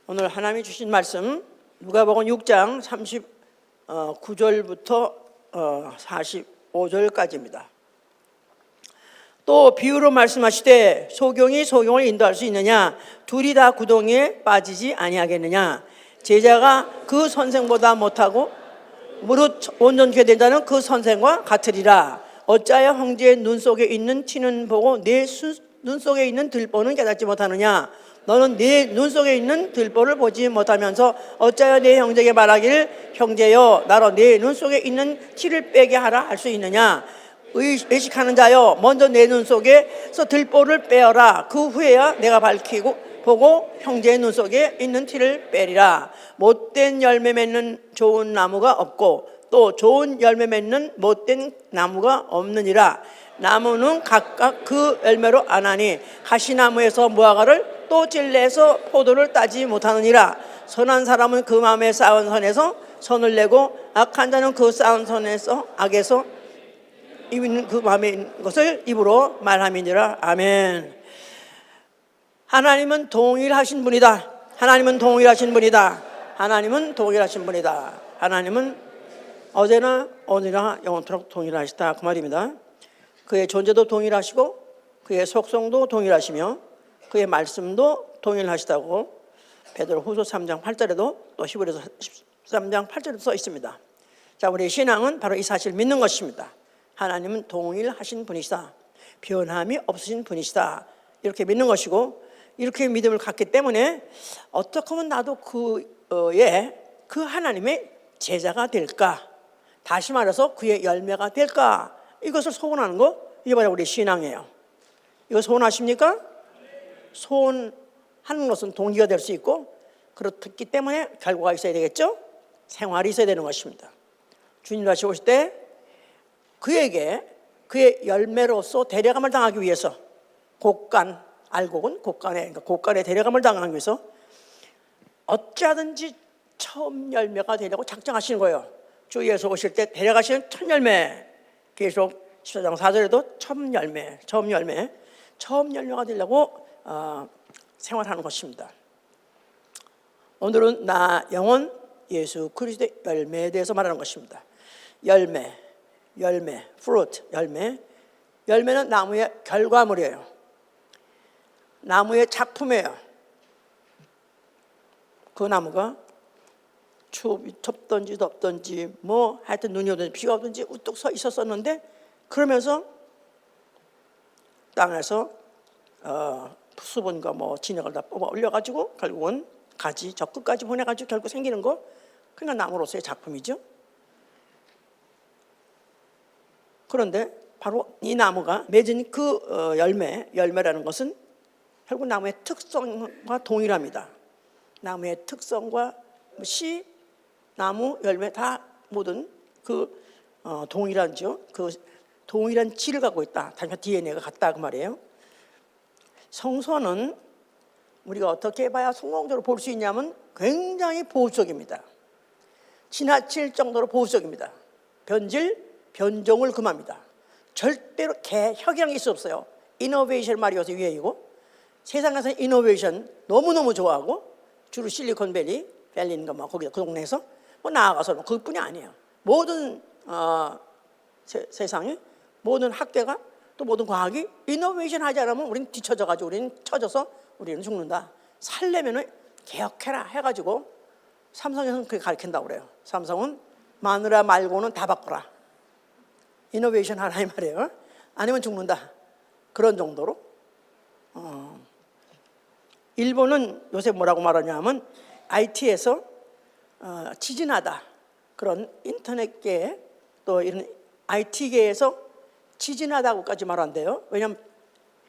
오늘 하나님이 주신 말씀 누가복음 6장 39절부터 45절까지입니다. 또 비유로 말씀하시되 소경이 소경을 인도할 수 있느냐? 둘이 다 구덩이에 빠지지 아니하겠느냐? 제자가 그 선생보다 못하고 무릇 온전케 된 자는 그 선생과 같으리라. 어찌하여 형제의 눈 속에 있는 티는 보고 내 눈 속에 있는 들보는 깨닫지 못하느냐? 너는 네 눈 속에 있는 들보를 보지 못하면서 어찌하여 내 형제에게 말하기를 형제여 나로 네 눈 속에 있는 티를 빼게 하라 할 수 있느냐? 의식하는 자여 먼저 내 눈 속에서 들보를 빼어라. 그 후에야 내가 밝히고 보고 형제의 눈 속에 있는 티를 빼리라. 못된 열매 맺는 좋은 나무가 없고 또 좋은 열매 맺는 못된 나무가 없느니라. 나무는 각각 그 열매로 아나니 가시나무에서 무화과를 또 찔레에서 포도를 따지 못하느니라. 선한 사람은 그 마음에 쌓은 선에서 선을 내고 악한 자는 그 쌓은 선에서 악에서 그 마음에 있는 것을 입으로 말함이니라. 아멘. 하나님은 동일하신 분이다. 하나님은 동일하신 분이다. 하나님은 동일하신 분이다. 하나님은 어제나 오늘이나 영원토록 동일하시다 그 말입니다. 그의 존재도 동일하시고 그의 속성도 동일하시며 그의 말씀도 동일하시다고 베드로후서 3장 8절에도 또 히브리서 13장 8절에도 써 있습니다. 자, 우리의 신앙은 바로 이 사실을 믿는 것입니다. 하나님은 동일하신 분이시다. 변함이 없으신 분이시다. 이렇게 믿는 것이고 이렇게 믿음을 갖기 때문에 어떻게 하면 나도 그 하나님의 제자가 될까? 다시 말해서 그의 열매가 될까? 이것을 소원하는 거, 이게 바로 우리 신앙이에요. 이거 소원하십니까? 소원하는 것은 동기가 될 수 있고 그렇기 때문에 결과가 있어야 되겠죠? 생활이 있어야 되는 것입니다. 주님 다시 오실 때 그에게 그의 열매로서 데려감을 당하기 위해서 곡간에 데려감을 당하기 위해서 어찌하든지 처음 열매가 되려고 작정하시는 거예요. 주 예수 오실 때 데려가시는 첫 열매, 계속 14장 4절에도 처음 열매가 되려고 생활하는 것입니다. 오늘은 나 영혼 예수 그리스도의 열매에 대해서 말하는 것입니다. 열매, fruit, 열매는 나무의 결과물이에요. 나무의 작품이에요. 그 나무가 춥든지 덥든지 하여튼 눈이 오든지 비가 오든지 우뚝 서 있었었는데 그러면서 땅에서 수분과 진액을 다 뽑아 올려가지고 결국은 가지 저 끝까지 보내가지고 결국 생기는 거, 그러니까 나무로서의 작품이죠. 그런데 바로 이 나무가 맺은 그 열매라는 것은 결국 나무의 특성과 동일합니다. 나무의 특성과 씨, 나무, 열매 다 모든 동일하죠. 그 동일한 질을 갖고 있다. 단순 DNA가 같다 그 말이에요. 성서는 우리가 어떻게 봐야 성공적으로 볼 수 있냐면 굉장히 보수적입니다. 지나칠 정도로 보수적입니다. 변종을 금합니다. 절대로 개혁이라는 게 있을 수 없어요. 이노베이션 말이 요새 유행이고 세상에서 이노베이션 너무너무 좋아하고 주로 실리콘밸리, 밸리인가 거기다 그 동네에서 나아가서 그것뿐이 아니에요. 모든 세상에 모든 학계가 또 모든 과학이 이노베이션 하지 않으면 우리는 뒤쳐져가지고 우리는 처져서 우리는 죽는다. 살려면은 개혁해라 해가지고 삼성에서는 그렇게 가르친다고 그래요. 삼성은 마누라 말고는 다 바꿔라. 이노베이션 하라 이 말이에요. 아니면 죽는다. 그런 정도로. 일본은 요새 뭐라고 말하냐면 IT에서 지진하다. 그런 인터넷계 또 이런 IT계에서 지진하다고까지 말한대요. 왜냐하면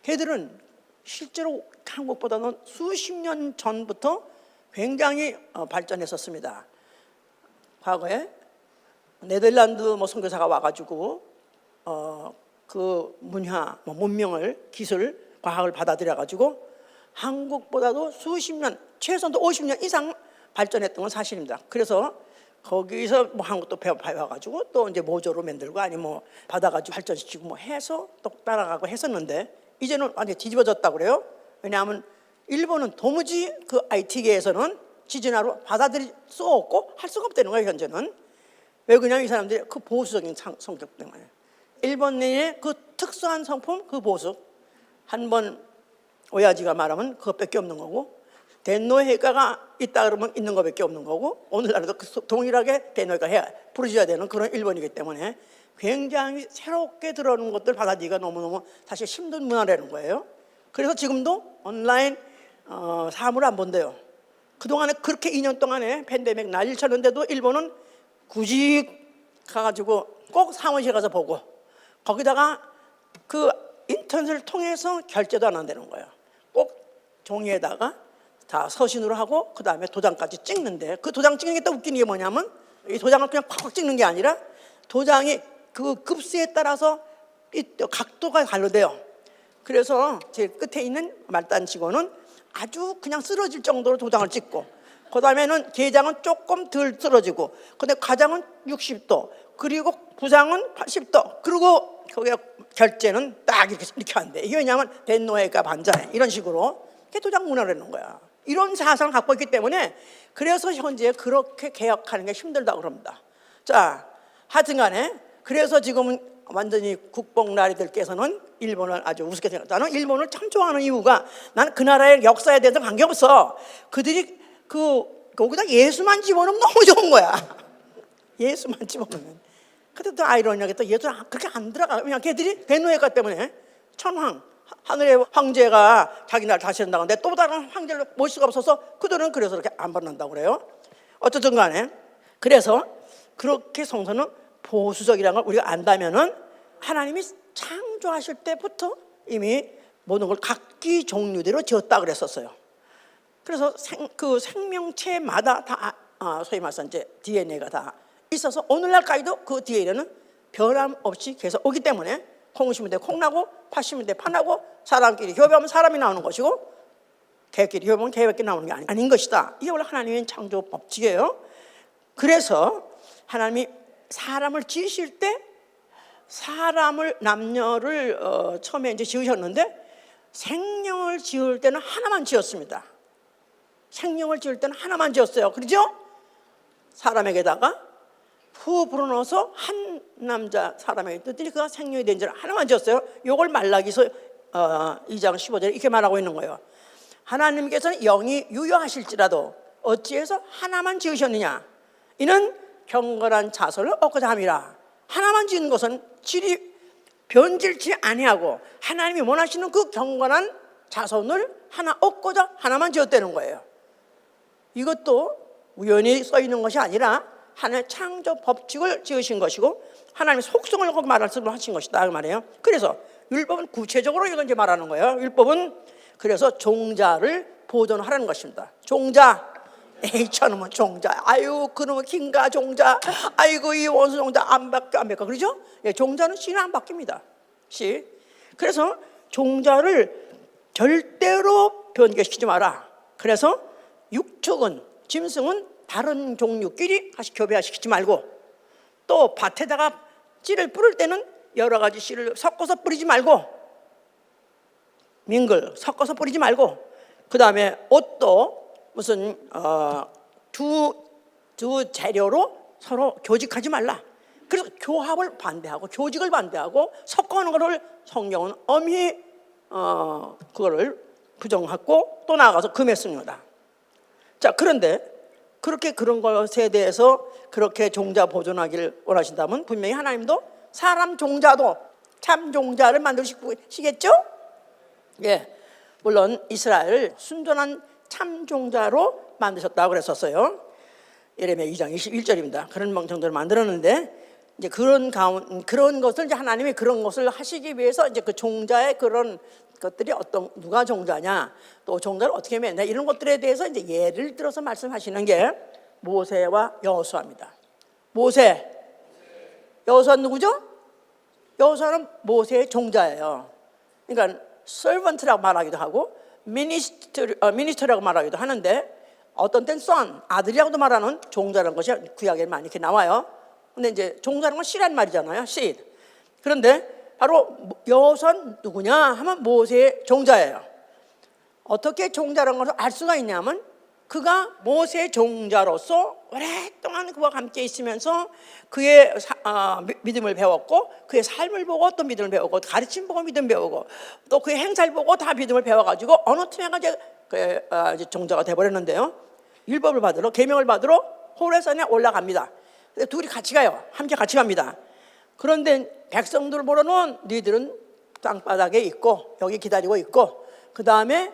걔들은 실제로 한국보다는 수십 년 전부터 굉장히 발전했었습니다. 과거에 네덜란드 선교사가 와가지고 그 문명을 기술, 과학을 받아들여가지고 한국보다도 수십 년, 최소한도 50년 이상 발전했던 건 사실입니다. 그래서 거기서 한국도 배워가지고 또 이제 모조로 만들고 아니면 받아가지고 발전시키고 해서 또 따라가고 했었는데 이제는 완전히 뒤집어졌다고 그래요. 왜냐하면 일본은 도무지 그 IT계에서는 지진화로 받아들일 수 없고 할 수가 없다는 거예요. 현재는. 왜 그러냐면 이 사람들이 그 보수적인 성격 때문에. 일본 내의 그 특수한 성품, 그 보수. 한번 오야지가 말하면 그것밖에 없는 거고, 대노회가가 있다 그러면 있는 것밖에 없는 거고, 오늘날도 동일하게 대노회가 부르셔야 되는 그런 일본이기 때문에 굉장히 새롭게 들어오는 것들 받아들이기가 너무너무 사실 힘든 문화라는 거예요. 그래서 지금도 온라인 사물을 안 본대요. 그동안에 그렇게 2년 동안에 팬데믹 난리를 쳤는데도 일본은 굳이 가가지고 꼭 사무실 가서 보고, 거기다가 그 인터넷을 통해서 결제도 안 한다는 거예요. 꼭 종이에다가 다 서신으로 하고 그 다음에 도장까지 찍는데, 그 도장 찍는 게 또 웃긴 게 뭐냐면 이 도장을 그냥 팍팍 찍는 게 아니라 도장이 그 급수에 따라서 각도가 다르대요. 그래서 제일 끝에 있는 말단 직원은 아주 그냥 쓰러질 정도로 도장을 찍고, 그 다음에는 게장은 조금 덜 쓰러지고, 근데 과장은 60도, 그리고 부장은 80도, 그리고 거기에 결제는 딱 이렇게 한대. 이게 왜냐하면 대노회가 반자해, 이런 식으로. 그게 도장 문화라는 거야. 이런 사상을 갖고 있기 때문에 그래서 현재 그렇게 개혁하는 게 힘들다고 그럽니다. 자, 하여튼간에 그래서 지금은 완전히 국뽕나리들께서는 일본을 아주 우습게 생각하고, 나는 일본을 참 좋아하는 이유가, 나는 그 나라의 역사에 대해서 관계없어. 그들이 거기다 예수만 집어넣으면 너무 좋은 거야. 예수만 집어넣으면. 근데 또 아이러니하게 또 예수 그렇게 안 들어가. 그냥 걔들이 대노회가 때문에 천황, 하늘의 황제가 자기 나라 다시 한다는데 또 다른 황제를 모실 수가 없어서 그들은 그래서 그렇게 안 받는다고 그래요. 어쨌든 간에 그래서 그렇게 성서는 보수적이라는 걸 우리가 안다면은 하나님이 창조하실 때부터 이미 모든 걸 각기 종류대로 지었다 그랬었어요. 그래서 그 생명체마다 다 소위 말해서 이제 DNA가 다 있어서 오늘날까지도 그 DNA는 변함없이 계속 오기 때문에 콩 심을 때 콩 나고 팥 심을 때 팥 나고 사람끼리 협의하면 사람이 나오는 것이고 개끼리 협의하면 개밖에 나오는 게 아닌 것이다. 이게 원래 하나님의 창조 법칙이에요. 그래서 하나님이 사람을 지으실 때 사람을 남녀를 처음에 이제 지으셨는데 생명을 지을 때는 하나만 지었습니다. 생명을 지을 때는 하나만 지었어요. 그렇죠? 사람에게다가 후 불어넣어서 한 남자 사람에게 떴더니 그가 생명이 된 줄 하나만 지었어요. 이걸 말라기서 2장 15절에 이렇게 말하고 있는 거예요. 하나님께서는 영이 유효하실지라도 어찌해서 하나만 지으셨느냐. 이는 경건한 자손을 얻고자 함이라. 하나만 지은 것은 질이 변질치 아니하고 하나님이 원하시는 그 경건한 자손을 하나 얻고자 하나만 지었다는 거예요. 이것도 우연히 써 있는 것이 아니라 하나님의 창조 법칙을 지으신 것이고 하나님의 속성을 거기 말씀을 하신 것이다 그 말이에요. 그래서 율법은 구체적으로 이건 이제 말하는 거예요. 율법은 그래서 종자를 보존하라는 것입니다. 종자, 에이 저놈은 종자, 아유 그놈은 긴가 종자, 아이고 이 원수 종자 안 바뀌어 그러죠? 예, 종자는 씨는 안 바뀝니다. 씨. 그래서 종자를 절대로 변개시키지 마라. 그래서 육축은 짐승은 다른 종류끼리 다시 교배시키지 말고, 또 밭에다가 씨를 뿌릴 때는 여러 가지 씨를 섞어서 뿌리지 말고, 민글 섞어서 뿌리지 말고, 그 다음에 옷도 무슨 두 재료로 서로 교직하지 말라. 그래서 교합을 반대하고 교직을 반대하고 섞어하는 것을 성경은 엄히 그거를 부정하고 또 나아가서 금했습니다. 자, 그런데 그렇게 그런 것에 대해서 그렇게 종자 보존하기를 원하신다면 분명히 하나님도 사람 종자도 참 종자를 만드시겠죠? 예, 물론 이스라엘 순전한 참 종자로 만드셨다고 그랬었어요. 예레미야 2장 21절입니다. 그런 정도를 만들었는데 이제 그런 것을 이제 하나님이 그런 것을 하시기 위해서 이제 그 종자의 그런 것들이 누가 종자냐, 또 종자를 어떻게 맺냐, 이런 것들에 대해서 이제 예를 들어서 말씀하시는 게 모세와 여호수아입니다. 모세, 여호수아는 누구죠? 여호수아는 모세의 종자예요. 그러니까 servant라고 말하기도 하고 ministry라고 말하기도 하는데 어떤 때는 son, 아들이라고도 말하는 종자라는 것이 구약에 많이 이렇게 나와요. 근데 이제 종자라는 건 씨란 말이잖아요. seed. 그런데 바로 여호수아는 누구냐 하면 모세의 종자예요. 어떻게 종자라는 것을 알 수가 있냐면 그가 모세 종자로서 오랫동안 그와 함께 있으면서 그의 믿음을 배웠고, 그의 삶을 보고 또 믿음을 배우고, 가르침 보고 믿음 배우고, 또 그의 행사를 보고 다 믿음을 배워가지고 어느 틈에가 이제 종자가 돼버렸는데요. 율법을 받으러, 계명을 받으러 호레산에 올라갑니다. 둘이 같이 가요. 함께 같이 갑니다. 그런데 백성들 보러는 너희들은 땅바닥에 있고 여기 기다리고 있고, 그 다음에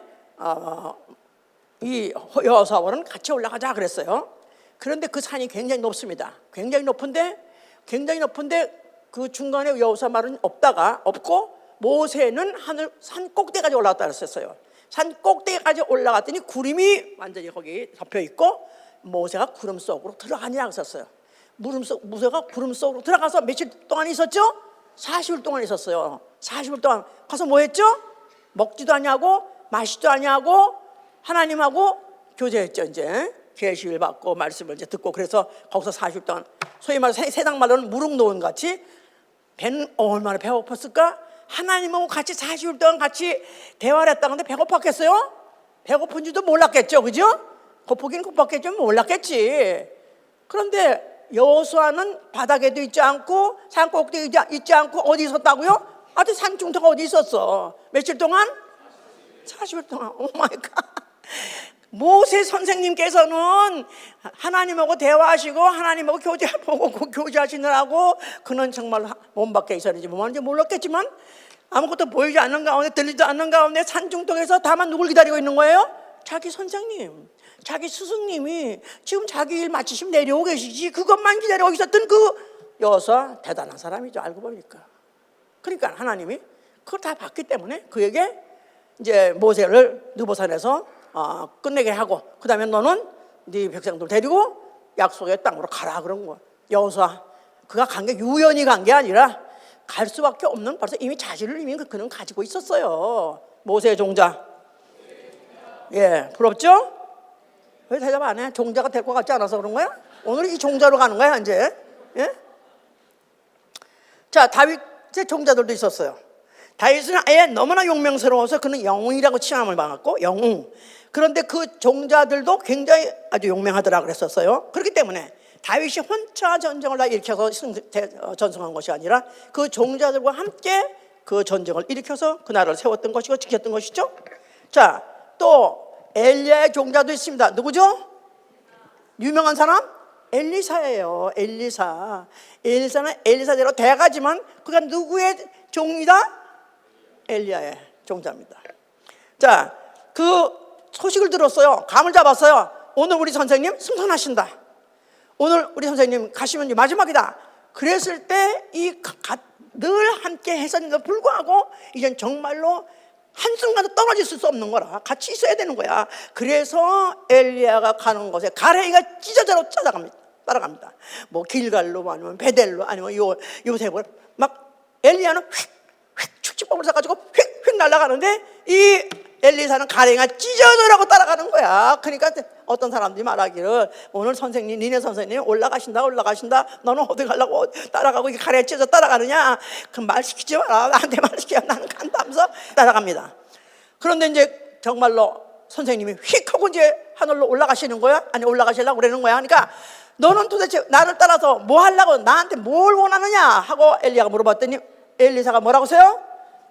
이 여호수아와는 같이 올라가자 그랬어요. 그런데 그 산이 굉장히 높습니다. 굉장히 높은데 그 중간에 여호수아 말은 없고, 모세는 산 꼭대기까지 올라갔다 그랬었어요. 산 꼭대기까지 올라갔더니 구름이 완전히 거기 덮여 있고, 모세가 구름 속으로 들어가니라 그랬었어요. 모세가 구름 속으로 들어가서 며칠 동안 있었죠? 40일 동안 있었어요. 40일 동안 가서 뭐 했죠? 먹지도 아니하고 마시지도 아니하고 하나님하고 교제했죠. 이제 계시를 받고 말씀을 이제 듣고, 그래서 거기서 40일 동안 소위 말해서 세상 말로는 무릉도원 같이 배는 얼마나 배고팠을까? 하나님하고 같이 40일 동안 같이 대화를 했다는데 배고팠겠어요? 배고픈지도 몰랐겠죠, 그죠? 고프긴 고팠겠죠, 몰랐겠지. 그런데 여호수아는 바닥에도 있지 않고 산 꼭대기에 있지 않고 어디 있었다고요? 아주 산 중턱 어디 있었어? 며칠 동안? 40일 동안. 오 마이 갓. 모세 선생님께서는 하나님하고 대화하시고 하나님하고 교제하고 교제하시느라고 그는 정말 몸 밖에 있었는지 뭐하는지 몰랐겠지만, 아무것도 보이지 않는 가운데 들리지 않는 가운데 산중턱에서 다만 누굴 기다리고 있는 거예요? 자기 선생님, 자기 스승님이 지금 자기 일 마치시면 내려오고 계시지, 그것만 기다리고 있었던 그 여호수아 대단한 사람이죠, 알고 보니까. 그러니까 하나님이 그걸 다 봤기 때문에 그에게 이제 모세를 느보산에서 끝내게 하고, 그 다음에 너는 네 백성들 데리고 약속의 땅으로 가라 그런 거야. 여호수아 그가 간 게 우연히 간 게 아니라 갈 수밖에 없는, 벌써 이미 자질을 이미 그는 가지고 있었어요. 모세의 종자. 예, 부럽죠? 왜 대답 안 해? 종자가 될 것 같지 않아서 그런 거야? 오늘 이 종자로 가는 거야 이제. 예? 자, 다윗의 종자들도 있었어요. 다윗은 아예 너무나 용맹스러워서 그는 영웅이라고 칭함을 받았고, 영웅. 그런데 그 종자들도 굉장히 아주 용맹하더라 그랬었어요. 그렇기 때문에 다윗이 혼자 전쟁을 다 일으켜서 전승한 것이 아니라 그 종자들과 함께 그 전쟁을 일으켜서 그 나라를 세웠던 것이고 지켰던 것이죠. 자, 또 엘리야의 종자도 있습니다. 누구죠? 유명한 사람? 엘리사예요. 엘리사는 엘리사대로 돼가지만 그가 누구의 종이다? 엘리야의 종자입니다. 자, 그 소식을 들었어요. 감을 잡았어요. 오늘 우리 선생님 승선하신다. 오늘 우리 선생님 가시면 마지막이다. 그랬을 때 늘 함께 했었는데도 불구하고 이젠 정말로 한순간도 떨어질 수 없는 거라 같이 있어야 되는 거야. 그래서 엘리야가 가는 곳에 가래이가 찢어져서 따라갑니다. 뭐 길갈로 아니면 베델로 아니면 요셉을 막 엘리야는 휙 축지법을 써가지고 휙 날아가는데 이 엘리사는 가래이가 찢어져라고 따라가는 거야. 그러니까 어떤 사람들이 말하기를 오늘 선생님, 니네 선생님 올라가신다. 너는 어디 가려고 따라가고 이게 가래가 찢어져 따라가느냐? 그 말 시키지 마라. 나한테 말 시켜. 나는 간다면서 따라갑니다. 그런데 이제 정말로 선생님이 휙 하고 이제 하늘로 올라가시는 거야? 아니 올라가시려고 그러는 거야. 그러니까 너는 도대체 나를 따라서 뭐 하려고, 나한테 뭘 원하느냐 하고 엘리야가 물어봤더니 엘리사가 뭐라고 써요?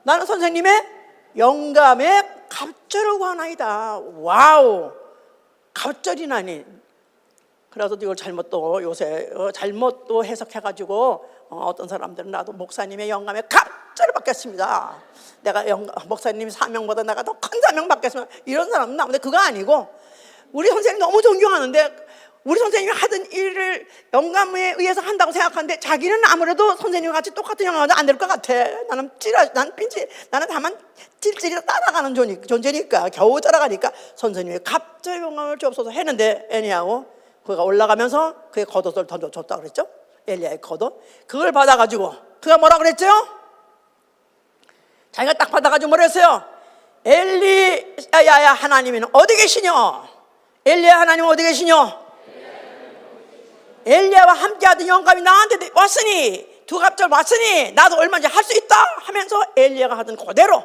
나는 선생님의 영감에 갑절을 구하나이다. 와우, 갑절이나니. 그래서 이걸 잘못 또 해석해가지고 어떤 사람들은 나도 목사님의 영감에 갑절을 받겠습니다. 내가 목사님 사명보다 내가 더 큰 사명 받겠습니다. 이런 사람은 나오는데 그거 아니고, 우리 선생님 너무 존경하는데 우리 선생님이 하던 일을 영감에 의해서 한다고 생각하는데 자기는 아무래도 선생님과 같이 똑같은 영감은 안 될 것 같아. 나는 다만 찔찔이 따라가는 존재니까, 겨우 따라가니까 선생님이 갑절 영감을 주옵소서 했는데 애니하고 그가 올라가면서 그의 겉옷을 던져줬다 그랬죠. 엘리야의 겉옷. 그걸 받아가지고 그가 뭐라 그랬죠? 자기가 딱 받아가지고 뭐라 했어요? 엘리야야 하나님은 어디 계시뇨? 엘리야 하나님 어디 계시뇨? 엘리야와 함께하던 영감이 나한테 왔으니, 두 갑절 왔으니 나도 얼마든지 할 수 있다 하면서 엘리야가 하던 그대로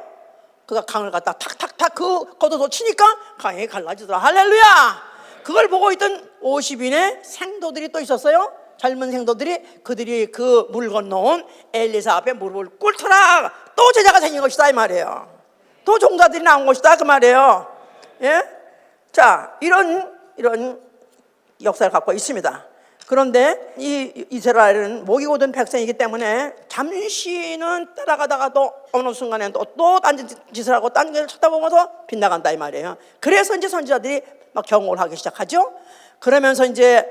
그가 강을 갖다 탁탁탁 그 겉옷을 치니까 강이 갈라지더라. 할렐루야. 그걸 보고 있던 50인의 생도들이 또 있었어요. 젊은 생도들이, 그들이 그 물 건너온 엘리사 앞에 무릎을 꿇더라. 또 제자가 생긴 것이다 이 말이에요. 또 종자들이 나온 것이다 그 말이에요. 예? 자, 이런 역사를 갖고 있습니다. 그런데 이 이스라엘은 목이 고든 백성이기 때문에 잠시는 따라가다가도 어느 순간에 또 딴 짓을 하고 딴 길을 쳐다보면서 빗나간다 이 말이에요. 그래서 이제 선지자들이 막 경고를 하기 시작하죠. 그러면서 이제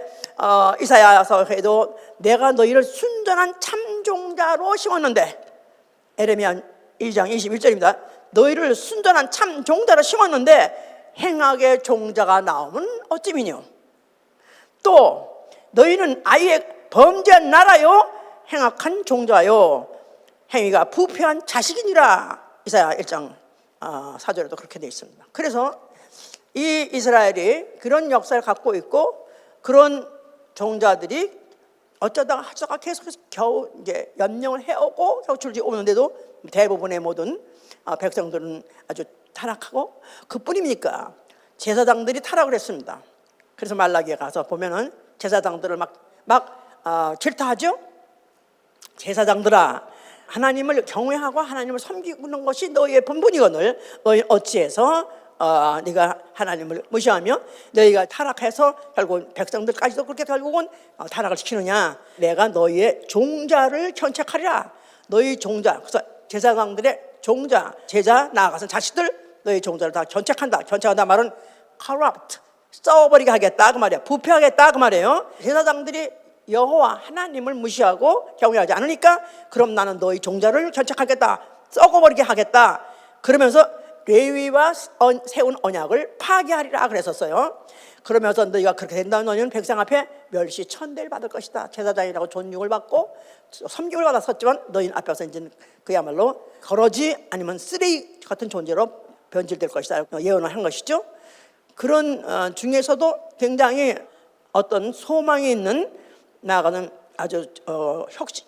이사야서에도 내가 너희를 순전한 참종자로 심었는데, 에레미야 1장 21절입니다. 너희를 순전한 참종자로 심었는데 행악의 종자가 나오면 어찌미뇨. 또 너희는 아예 범죄한 나라요 행악한 종자요 행위가 부패한 자식이니라. 이사야 1장 4절에도 그렇게 되어 있습니다. 그래서 이 이스라엘이 그런 역사를 갖고 있고 그런 종자들이 어쩌다가 계속해서 겨우 이제 연명을 해오고 겨우 줄지 오는데도 대부분의 모든 백성들은 아주 타락하고, 그뿐입니까? 제사장들이 타락을 했습니다. 그래서 말라기에 가서 보면은 제사장들을 막 질타하죠. 제사장들아, 하나님을 경외하고 하나님을 섬기는 것이 너희의 본분이거늘 너희 어찌해서 네가 하나님을 무시하며 너희가 타락해서 결국 백성들까지도 그렇게 결국은 타락을 시키느냐. 내가 너희의 종자를 견책하리라. 너희 종자, 그래서 제사장들의 종자, 제자 나아가서 자식들 너희 종자를 다 견책한다. 견책한다 말은 corrupt, 썩어버리게 하겠다 그 말이야. 부패하겠다 그 말이에요. 제사장들이 여호와 하나님을 무시하고 경외하지 않으니까 그럼 나는 너희 종자를 견책하겠다, 썩어버리게 하겠다. 그러면서 레위와 세운 언약을 파괴하리라 그랬었어요. 그러면서 너희가 그렇게 된다면 너희는 백성 앞에 멸시 천대를 받을 것이다. 제사장이라고 존중을 받고 섬김을 받았었지만 너희는 앞에서 이제 그야말로 거러지 아니면 쓰레기 같은 존재로 변질될 것이다 예언을 한 것이죠. 그런 중에서도 굉장히 어떤 소망이 있는, 나아가는 아주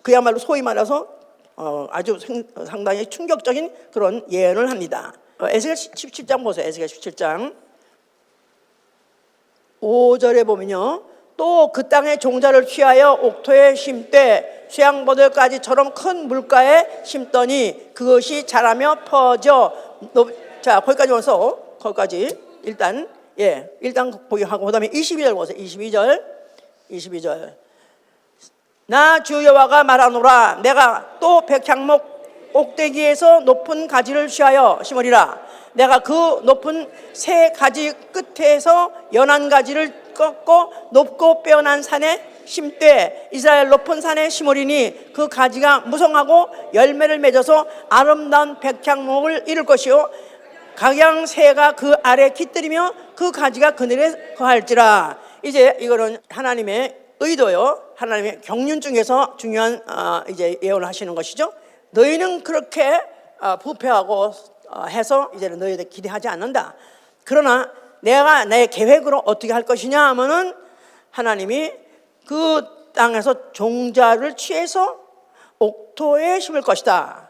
그야말로 소위 말해서 아주 상당히 충격적인 그런 예언을 합니다. 에스겔 17장 보세요. 에스겔 17장 5절에 보면요, 또 그 땅의 종자를 취하여 옥토에 심되 쇠양버들까지처럼 큰 물가에 심더니 그것이 자라며 퍼져. 자, 거기까지 와서 거기까지 일단 보기 하고 그다음에 22절 보세요. 22절 나 주 여호와가 말하노라. 내가 또 백향목 옥대기에서 높은 가지를 취하여 심으리라. 내가 그 높은 새 가지 끝에서 연한 가지를 꺾고 높고 빼어난 산에 심되 이스라엘 높은 산에 심으리니 그 가지가 무성하고 열매를 맺어서 아름다운 백향목을 이룰 것이요 각양새가 그 아래 깃들이며 그 가지가 그늘에 거할지라. 이제 이거는 하나님의 의도요, 하나님의 경륜 중에서 중요한 이제 예언을 하시는 것이죠. 너희는 그렇게 부패하고 해서 이제는 너희들 기대하지 않는다. 그러나 내가 내 계획으로 어떻게 할 것이냐 하면은 하나님이 그 땅에서 종자를 취해서 옥토에 심을 것이다.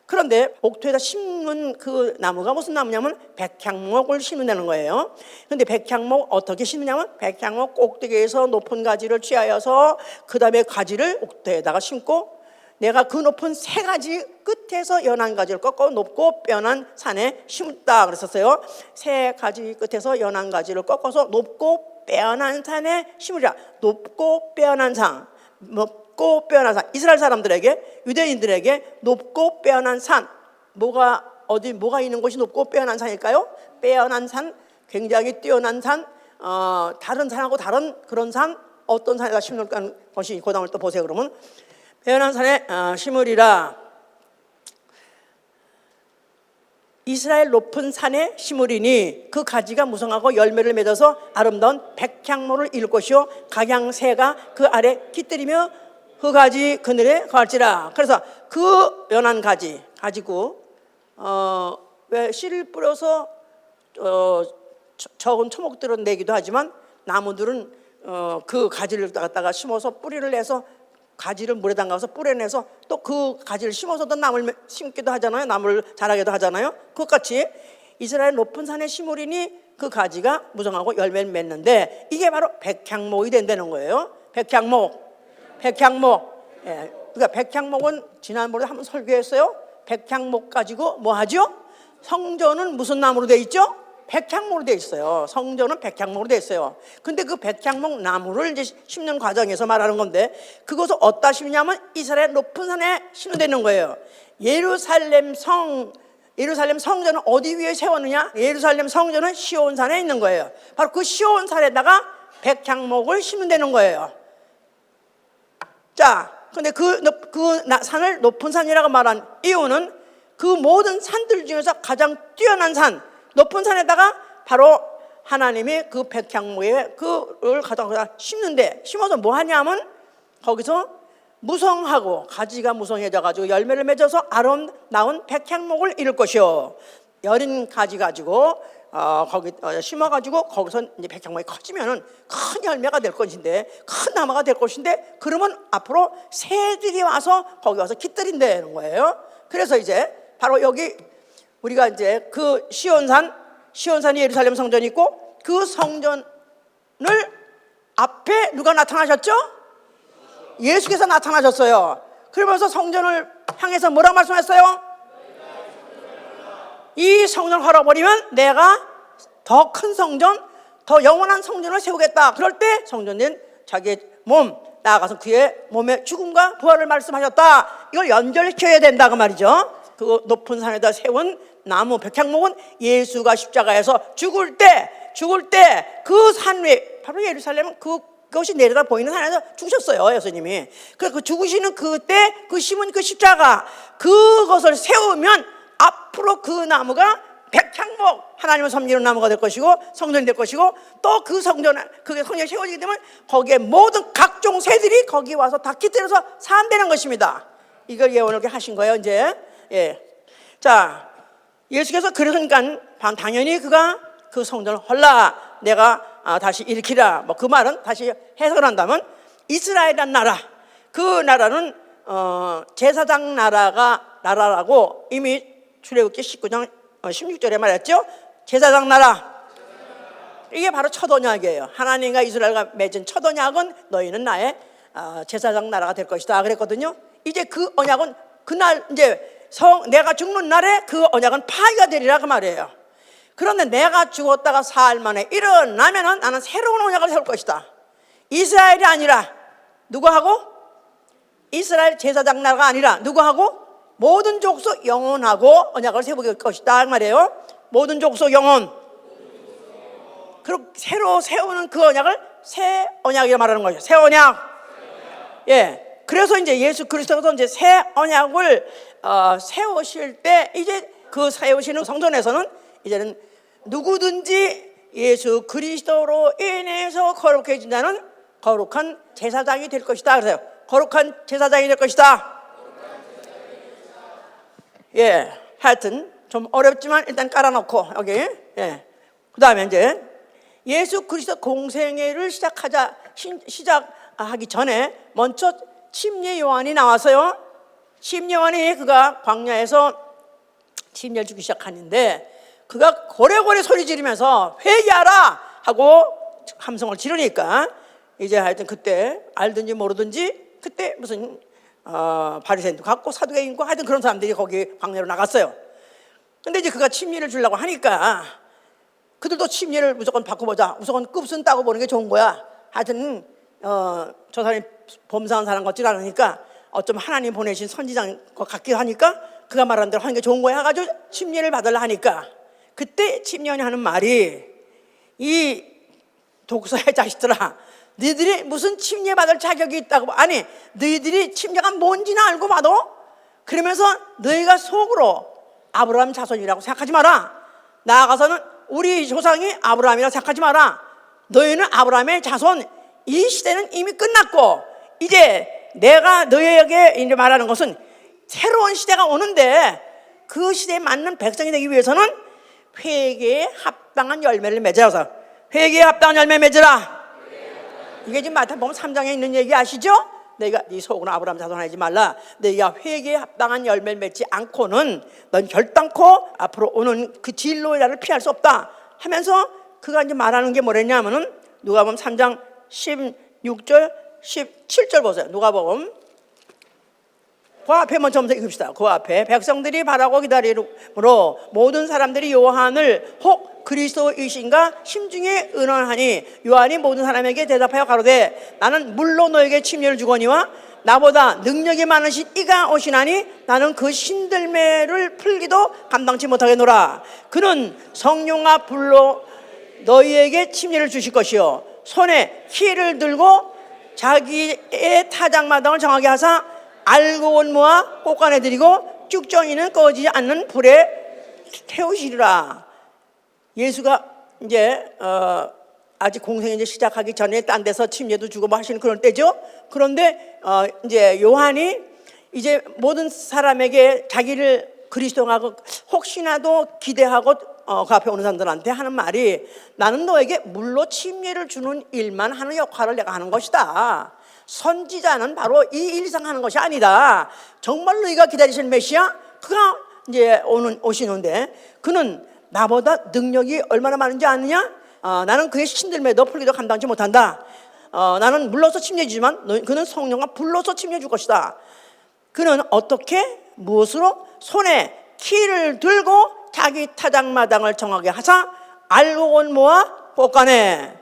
그런데 옥토에다 심는 그 나무가 무슨 나무냐면 백향목을 심는다는 거예요. 그런데 백향목 어떻게 심느냐면 백향목 꼭대기에서 높은 가지를 취하여서 그 다음에 가지를 옥토에다가 심고 내가 그 높은 새 가지 끝에서 연한 가지를 꺾고 높고 뼈난 산에 심었다 그랬었어요. 새 가지 끝에서 연한 가지를 꺾어서 높고 뼈난 산에 심으리라. 높고 뼈난 산, 높고 뼈난 산. 이스라엘 사람들에게, 유대인들에게 높고 뼈난 산, 뭐가 있는 곳이 높고 뼈난 산일까요? 뼈난 산, 굉장히 뛰어난 산, 다른 산하고 다른 그런 산, 어떤 산에다 심을까 것이 그 다음을 또 보세요. 그러면 뼈난 산에 심으리라. 이스라엘 높은 산에 심으리니 그 가지가 무성하고 열매를 맺어서 아름다운 백향목을 이룰 것이요 각양새가 그 아래 깃들이며 그 가지 그늘에 거할지라. 그래서 그 연한 가지 가지고 왜 씨를 뿌려서 적은 초목들은 내기도 하지만 나무들은 그 가지를 갖다가 심어서 뿌리를 내서 가지를 물에 담가서 뿌려내서 또 그 가지를 심어서도 나무를 심기도 하잖아요. 나무를 자라게도 하잖아요. 그것같이 이스라엘 높은 산에 심으리니 그 가지가 무성하고 열매를 맺는데 이게 바로 백향목이 된다는 거예요. 백향목. 예. 그러니까 백향목은 지난번에 한번 설교했어요. 백향목 가지고 뭐 하죠? 성전은 무슨 나무로 돼 있죠? 백향목으로 돼 있어요. 성전은 백향목으로 돼 있어요. 근데 그 백향목 나무를 이제 심는 과정에서 말하는 건데 그것을 어디다 심냐면 이스라엘 높은 산에 심는다는 거예요. 예루살렘 성전은 어디 위에 세웠느냐? 예루살렘 성전은 시온산에 있는 거예요. 바로 그 시온산에다가 백향목을 심는다는 거예요. 자, 근데 그 산을 높은 산이라고 말한 이유는 그 모든 산들 중에서 가장 뛰어난 산, 높은 산에다가 바로 하나님이 그 백향목에 그를 가져다 심어서 뭐 하냐면 거기서 무성하고 가지가 무성해져가지고 열매를 맺어서 아름다운 백향목을 이룰 것이요. 여린 가지 가지고 거기 심어가지고 거기서 이제 백향목이 커지면은 큰 열매가 될 것인데 큰 나무가 될 것인데 그러면 앞으로 새들이 와서 거기 와서 깃들인다는 거예요. 그래서 이제 바로 여기 우리가 이제 그 시온산이 예루살렘 성전이 있고 그 성전을 앞에 누가 나타나셨죠? 예수께서 나타나셨어요. 그러면서 성전을 향해서 뭐라고 말씀했어요? 이 성전을 헐어버리면 내가 더 큰 성전, 더 영원한 성전을 세우겠다. 그럴 때 성전은 자기의 몸 나아가서 그의 몸의 죽음과 부활을 말씀하셨다. 이걸 연결시켜야 된다 그 말이죠. 그 높은 산에다 세운 나무 백향목은 예수가 십자가에서 죽을 때 그 산 위에 바로 예루살렘은 그것이 내려다 보이는 산에서 죽으셨어요. 예수님이. 그래서 그 죽으시는 그때 그 심은 그 십자가 그것을 세우면 앞으로 그 나무가 백향목 하나님을 섬기는 나무가 될 것이고 성전이 될 것이고 또 그 그게 성전이 세워지게 되면 거기에 모든 각종 새들이 거기 와서 다 깃들어서 산다는 것입니다. 이걸 예언을 하신 거예요. 이제 자 예수께서 그러니까 당연히 그가 그 성전을 헐라 내가 다시 일으키라 뭐 그 말은 다시 해석을 한다면 이스라엘이란 나라 그 나라는 제사장 나라라고 이미 출애굽기 19장 16절에 말했죠. 제사장 나라 이게 바로 첫 언약이에요. 하나님과 이스라엘과 맺은 첫 언약은 너희는 나의 제사장 나라가 될 것이다 그랬거든요. 이제 그 언약은 그날 이제 내가 죽는 날에 그 언약은 파기가 되리라 그 말이에요. 그런데 내가 죽었다가 사흘 만에 일어나면은 나는 새로운 언약을 세울 것이다. 이스라엘이 아니라 누구하고? 이스라엘 제사장 나라가 아니라 누구하고? 모든 족속 영혼하고 언약을 세울 것이다 그 말이에요. 모든 족속 영혼. 그리고 새로 세우는 그 언약을 새 언약이라 말하는 거죠. 새 언약. 예. 그래서 이제 예수 그리스도가 이제 새 언약을 세우실 때 이제 그 세우시는 성전에서는 이제는 누구든지 예수 그리스도로 인해서 거룩해진 자는 거룩한 제사장이 될 것이다. 그래서 거룩한 제사장이 될 것이다. 예, 하여튼 좀 어렵지만 일단 깔아놓고 여기 그 다음에 이제 예수 그리스도 공생애를 시작하기 전에 먼저 침례 요한이 나왔어요. 침례 요한이 그가 광야에서 침례를 주기 시작하는데 그가 고래고래 소리 지르면서 회개하라 하고 함성을 지르니까 이제 하여튼 그때 알든지 모르든지 그때 무슨 바리새인도 갔고 사두개인고 하여튼 그런 사람들이 거기 광야로 나갔어요. 근데 이제 그가 침례를 주려고 하니까 그들도 침례를 무조건 바꿔보자. 무조건 급순 따고 보는 게 좋은 거야. 하여튼 저 사람이 범상한 사람 같지 않으니까 어쩜 하나님 보내신 선지자인 것 같기도 하니까 그가 말한 대로 하는 게 좋은 거야 해가지고 침례를 받으려 하니까 그때 침례원이 하는 말이 이 독사의 자식들아 너희들이 무슨 침례 받을 자격이 있다고 아니 너희들이 침례가 뭔지는 알고 봐도 그러면서 너희가 속으로 아브라함 자손이라고 생각하지 마라. 나아가서는 우리 조상이 아브라함이라고 생각하지 마라. 너희는 아브라함의 자손. 이 시대는 이미 끝났고 이제 내가 너희에게 이제 말하는 것은 새로운 시대가 오는데 그 시대에 맞는 백성이 되기 위해서는 회개에 합당한 열매를 맺어서 회개에 합당한 열매 맺으라. 이게 지금 마태복음 3장에 있는 얘기 아시죠? 내가 네 속으로 아브라함 자손하지 말라. 내가 회개에 합당한 열매를 맺지 않고는 넌 결단코 앞으로 오는 그 진로의 날을 피할 수 없다 하면서 그가 이제 말하는 게 뭐랬냐면은 누가복음 3장 16절 17절 보세요. 누가복음 그 앞에 먼저 읽읍시다. 그 앞에 백성들이 바라고 기다리므로 모든 사람들이 요한을 혹 그리스도이신가 심중에 의논하니 요한이 모든 사람에게 대답하여 가로되 나는 물로 너에게 침례를 주거니와 나보다 능력이 많으신 이가 오시나니 나는 그 신들매를 풀기도 감당치 못하겠노라. 그는 성령과 불로 너희에게 침례를 주실 것이요 손에 키를 들고 자기의 타작마당을 정하게 하사 알고 온 모아 꽃간에 드리고 쭉정이는 꺼지지 않는 불에 태우시리라. 예수가 이제 아직 공생이 이제 시작하기 전에 딴 데서 침례도 주고 뭐 하시는 그런 때죠. 그런데 이제 요한이 이제 모든 사람에게 자기를 그리스도하고 혹시나도 기대하고 그 앞에 오는 사람들한테 하는 말이 나는 너에게 물로 침례를 주는 일만 하는 역할을 내가 하는 것이다. 선지자는 바로 이 일 이상 하는 것이 아니다. 정말 너희가 기다리시는 메시아 그가 이제 오시는데 그는 나보다 능력이 얼마나 많은지 아느냐? 나는 그의 신들매도 풀기도 감당치 못한다. 나는 물로서 침례 주지만 그는 성령과 불로서 침례 줄 것이다. 그는 어떻게 무엇으로 손에 키를 들고 자기 타작마당을 정하게 하사 알고 온 모아 꽃간에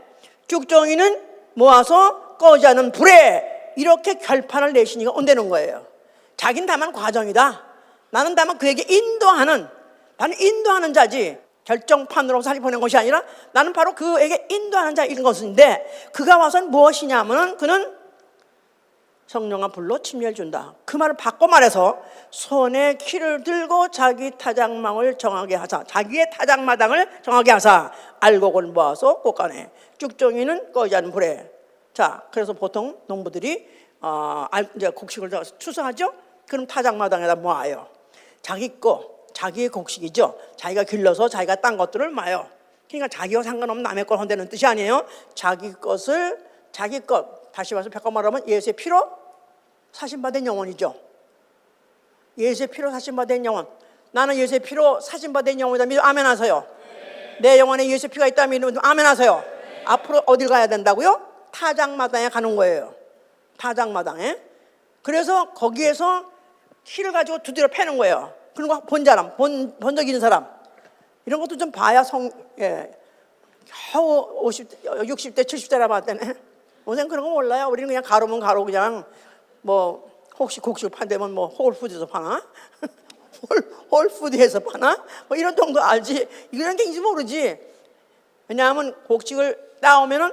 쭉정이는 모아서 꺼지 않은 불에 이렇게 결판을 내시니가 온다는 거예요. 자기는 다만 과정이다. 나는 다만 그에게 인도하는 나는 인도하는 자지 결정판으로 살이 보낸 것이 아니라 나는 바로 그에게 인도하는 자인 것인데 그가 와서는 무엇이냐면은 그는 성령과 불로 침례를 준다. 그 말을 바꿔 말해서 손에 키를 들고 자기 타작망을 정하게 하사 자기의 타작마당을 정하게 하사 알곡을 모아서 꽃간에 쭉정이는 꺼지 않은 불에. 자, 그래서 보통 농부들이 이제 곡식을 추수하죠. 그럼 타작마당에다 모아요. 자기의 곡식이죠. 자기가 길러서 자기가 딴 것들을 마요. 그러니까 자기와 상관없는 남의 걸 헌다는 뜻이 아니에요. 자기 것을 자기 것 다시 말해서 백과 말하면 예수의 피로 사신받은 영혼이죠. 예수의 피로 사신받은 영혼. 나는 예수의 피로 사신받은 영혼이다 믿으면 아멘 하세요. 내 영혼에 예수의 피가 있다 믿으면 아멘 하세요. 앞으로 어딜 가야 된다고요? 타작마당에 가는 거예요. 타작마당에. 그래서 거기에서 키를 가지고 두드려 패는 거예요. 그리고 본 사람, 본 적 있는 사람 이런 것도 좀 봐야 겨우 50대, 60대, 70대라 봤더니 선생 그런 거 몰라요. 우리는 그냥 가로면 가로 그냥 뭐 혹시 곡식 판다면 뭐 홀푸드에서 파나? 홀푸드에서 파나? 뭐 이런 정도 알지. 이런 게 있는지 모르지. 왜냐하면 곡식을 따오면은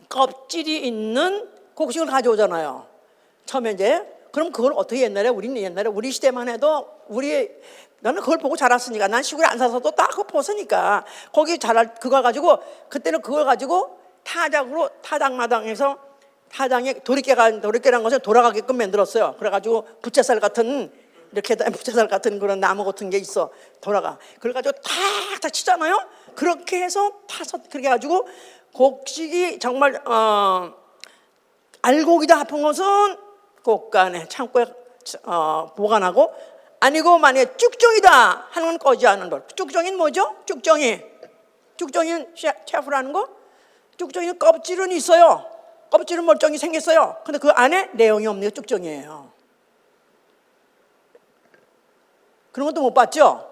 껍질이 있는 곡식을 가져오잖아요. 처음에 이제 그럼 그걸 어떻게 옛날에 우리 시대만 해도 나는 그걸 보고 자랐으니까 난 시골에 안 살아서도 딱 그거 벗으니까 거기 그거 가지고 그때는 그걸 가지고 타작마당에서 타장에 도리깨라는 것을 돌아가게끔 만들었어요. 그래가지고 부채살 같은 그런 나무 같은 게 있어. 돌아가. 그래가지고 탁탁 치잖아요. 그렇게 해서 타서 그렇게 해가지고 곡식이 정말 알곡이다 합한 것은 꽃간에 창고에 보관하고 아니고 만약에 쭉정이다 하는 건 꺼지 않는 걸. 쭉정이는 뭐죠? 쭉정이는 셰프라는 거? 쭉정이는 껍질은 있어요. 껍질은 멀쩡히 생겼어요. 근데 그 안에 내용이 없는 게 쭉정이에요. 그런 것도 못 봤죠?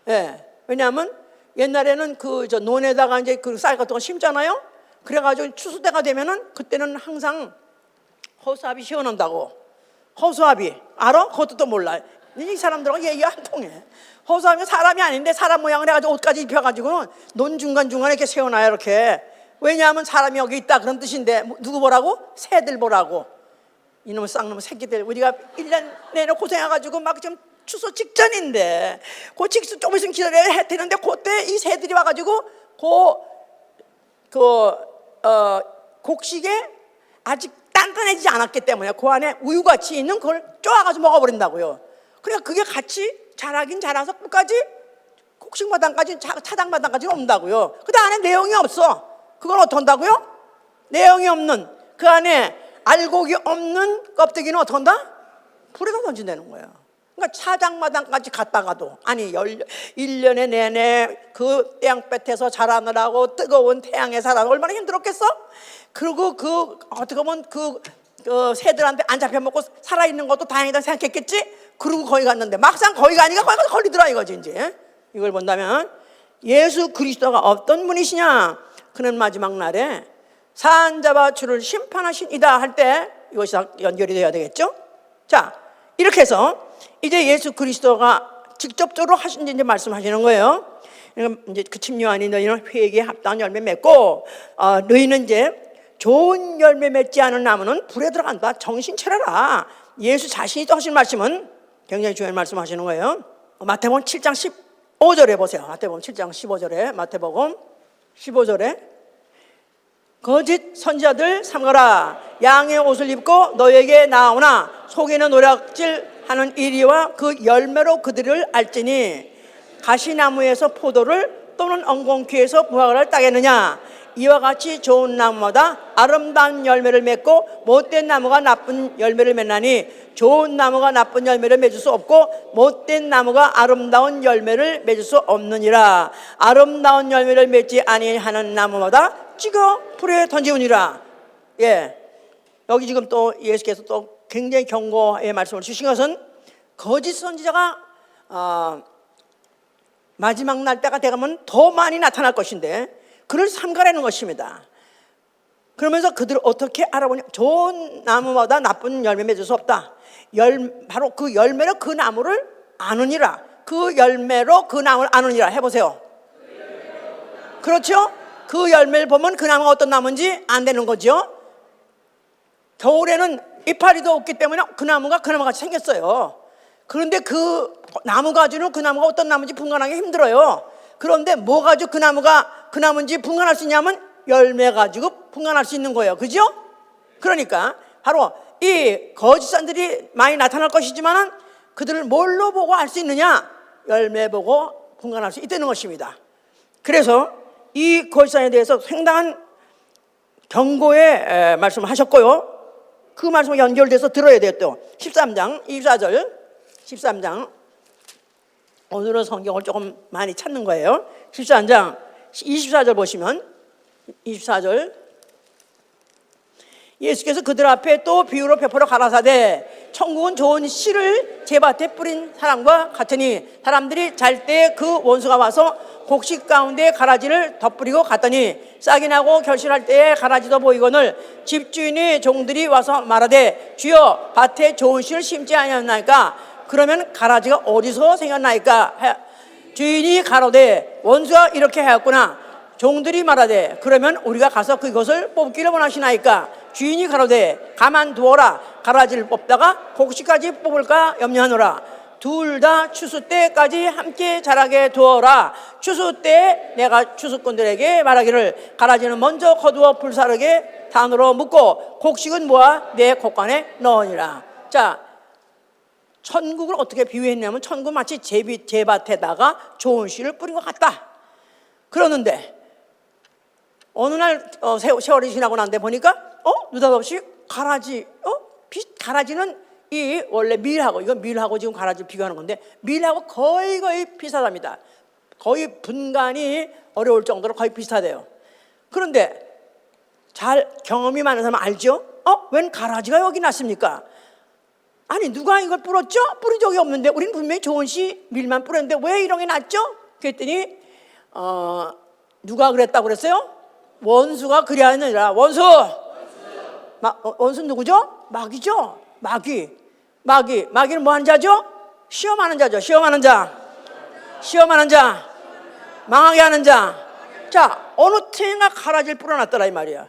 예. 왜냐하면 옛날에는 논에다가 이제 그 쌀 같은 거 심잖아요? 그래가지고 추수때가 되면은 그때는 항상 허수아비 시원한다고. 허수아비. 알아? 그것도 또 몰라. 이 사람들하고 얘기가 안 통해. 허수아비는 사람이 아닌데 사람 모양을 해가지고 옷까지 입혀가지고는 논 중간중간에 이렇게 세워놔요, 이렇게. 왜냐하면 사람이 여기 있다 그런 뜻인데 누구 보라고? 새들 보라고. 이놈의 쌍놈의 새끼들 우리가 1년 내내 고생해가지고 막 지금 추수 직전인데 그 직수 조금 있으면 기다려야 되는데 그때 이 새들이 와가지고 곡식에 아직 단단해지지 않았기 때문에 그 안에 우유같이 있는 그걸 쪼아가지고 먹어버린다고요. 그러니까 그게 같이 자라긴 자라서 끝까지 곡식마당까지 타작마당까지 온다고요. 근데 안에 내용이 없어. 그걸 어떻게 한다고요? 내용이 없는 그 안에 알곡이 없는 껍데기는 어떻게 한다? 불에다 던진다는 거예요. 그러니까 차장마당까지 갔다가도, 아니 1년에 내내 그 땡볕에서 자라느라고 뜨거운 태양에 살아 얼마나 힘들었겠어? 그리고 어떻게 보면 그 새들한테 안 잡혀먹고 살아있는 것도 다행이다 생각했겠지? 그리고 거기 갔는데 막상 거기 가니까 거기 가서 걸리더라 이거지. 이제 이걸 본다면 예수 그리스도가 어떤 분이시냐? 그는 마지막 날에 산자와 주를 심판하신 이다 할 때 이것이 연결이 돼야 되겠죠? 자, 이렇게 해서 이제 예수 그리스도가 직접적으로 하신 이제 말씀하시는 거예요. 그러니까 이제 그 침요하니 너희는 회개에 합당한 열매 맺고, 너희는 이제 좋은 열매 맺지 않은 나무는 불에 들어간다. 정신 차려라. 예수 자신이 또 하신 말씀은 굉장히 중요한 말씀하시는 거예요. 마태복음 7장 15절에 보세요. 마태복음 7장 15절에 마태복음 15절에 거짓 선지자들 삼가라. 양의 옷을 입고 너에게 나오나 속에는 노략질하는 이리와 그 열매로 그들을 알지니 가시나무에서 포도를 또는 엉겅퀴에서 무화과를 따겠느냐. 이와 같이 좋은 나무마다 아름다운 열매를 맺고 못된 나무가 나쁜 열매를 맺나니 좋은 나무가 나쁜 열매를 맺을 수 없고 못된 나무가 아름다운 열매를 맺을 수 없느니라. 아름다운 열매를 맺지 아니하는 나무마다 찍어 불에 던지우니라. 예, 여기 지금 또 예수께서 또 굉장히 경고의 말씀을 주신 것은 거짓 선지자가 마지막 날 때가 되면 더 많이 나타날 것인데 그를 삼가라는 것입니다. 그러면서 그들을 어떻게 알아보냐? 좋은 나무마다 나쁜 열매 맺을 수 없다. 바로 그 열매로 그 나무를 아느니라. 그 열매로 그 나무를 아느니라. 해보세요. 그렇죠? 그 열매를 보면 그 나무가 어떤 나무인지 안 되는 거죠. 겨울에는 이파리도 없기 때문에 그 나무가 그 나무같이 생겼어요. 그런데 그 나무 가지고는 그 나무가 어떤 나무인지 분간하기 힘들어요. 그런데 뭐 가지고 그 나무가 그 나무인지 분간할 수 있냐면 열매 가지고 분간할 수 있는 거예요. 그죠? 그러니까 바로 이 거짓선들이 많이 나타날 것이지만 그들을 뭘로 보고 알 수 있느냐? 열매 보고 분간할 수 있다는 것입니다. 그래서 이 거짓선에 대해서 상당한 경고의 말씀을 하셨고요. 그 말씀과 연결돼서 들어야 돼요. 또 13장 24절 13장 오늘은 성경을 조금 많이 찾는 거예요. 13장 24절 보시면 24절 예수께서 그들 앞에 또 비유로 베풀어 가라사대 천국은 좋은 씨를 제밭에 뿌린 사람과 같으니 사람들이 잘 때 그 원수가 와서 곡식 가운데 가라지를 덧뿌리고 갔더니 싹이 나고 결실할 때에 가라지도 보이거늘 집주인의 종들이 와서 말하되 주여 밭에 좋은 씨를 심지 아니하였나이까. 그러면 가라지가 어디서 생겼나이까. 주인이 가로되 원수가 이렇게 하였구나. 종들이 말하되 그러면 우리가 가서 그것을 뽑기를 원하시나이까. 주인이 가로되 가만두어라. 가라지를 뽑다가 곡식까지 뽑을까 염려하노라. 둘 다 추수 때까지 함께 자라게 두어라. 추수 때 내가 추수꾼들에게 말하기를 가라지는 먼저 거두어 불사르게 단으로 묶고 곡식은 모아 내 곡간에 넣으니라. 자, 천국을 어떻게 비유했냐면 천국 마치 제밭에다가 좋은 씨를 뿌린 것 같다. 그러는데 어느 날 세월이 지나고 난데 보니까 느닷없이 가라지 가라지는 이 원래 밀하고 이건 밀하고 지금 가라지 비교하는 건데 밀하고 거의 비슷하답니다. 거의 분간이 어려울 정도로 거의 비슷하대요. 그런데 잘 경험이 많은 사람은 알죠? 웬 가라지가 여기 났습니까? 아니 누가 이걸 뿌렸죠? 뿌린 적이 없는데 우리는 분명히 좋은 씨 밀만 뿌렸는데 왜 이런 게 났죠? 그랬더니 누가 그랬다고 그랬어요? 원수가 그래야 하느니라. 원수 누구죠? 마귀죠. 마귀는 뭐 하는 자죠? 시험하는 자죠. 시험하는 자, 망하게 하는 자. 자, 어느 틈인가 가라지를 뿌려놨더라 이 말이야.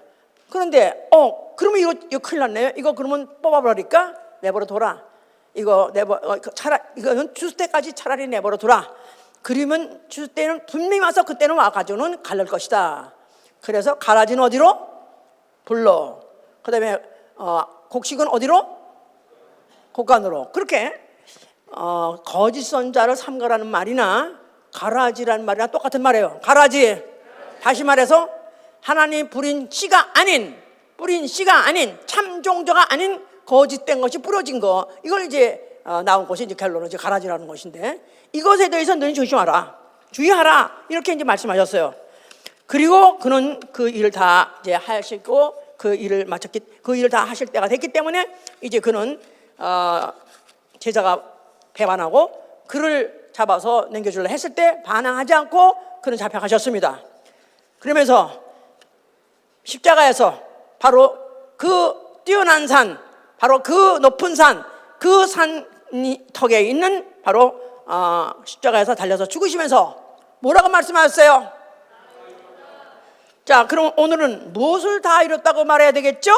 그런데 그러면 이거 큰일 났네요. 이거 그러면 뽑아버리니까 내버려 둬라. 이거는 추수 때까지 차라리 내버려 둬라. 그러면 추수 때는 분명히 와서 그때는 와가지고는 갈릴 것이다. 그래서 가라지는 어디로? 불로. 그 다음에 곡식은 어디로? 곡간으로. 그렇게 거짓 선자를 삼가라는 말이나 가라지라는 말이나 똑같은 말이에요. 가라지. 다시 말해서 하나님 뿌린 씨가 아닌 참 참종자가 아닌 거짓된 것이 뿌려진 거, 이걸 이제 나온 것이 이제 결론은 이제 가라지라는 것인데, 이것에 대해서 너희 조심하라, 주의하라, 이렇게 이제 말씀하셨어요. 그리고 그는 그 일을 다 이제 하시고 그 일을 다 하실 때가 됐기 때문에 이제 그는 제자가 배반하고 그를 잡아서 넘겨주려 했을 때 반항하지 않고 그는 잡혀가셨습니다. 그러면서 십자가에서 바로 그 뛰어난 산, 바로 그 높은 산, 그 산 턱에 있는 바로 십자가에서 달려서 죽으시면서 뭐라고 말씀하셨어요? 자, 그럼 오늘은 무엇을 다 이뤘다고 말해야 되겠죠?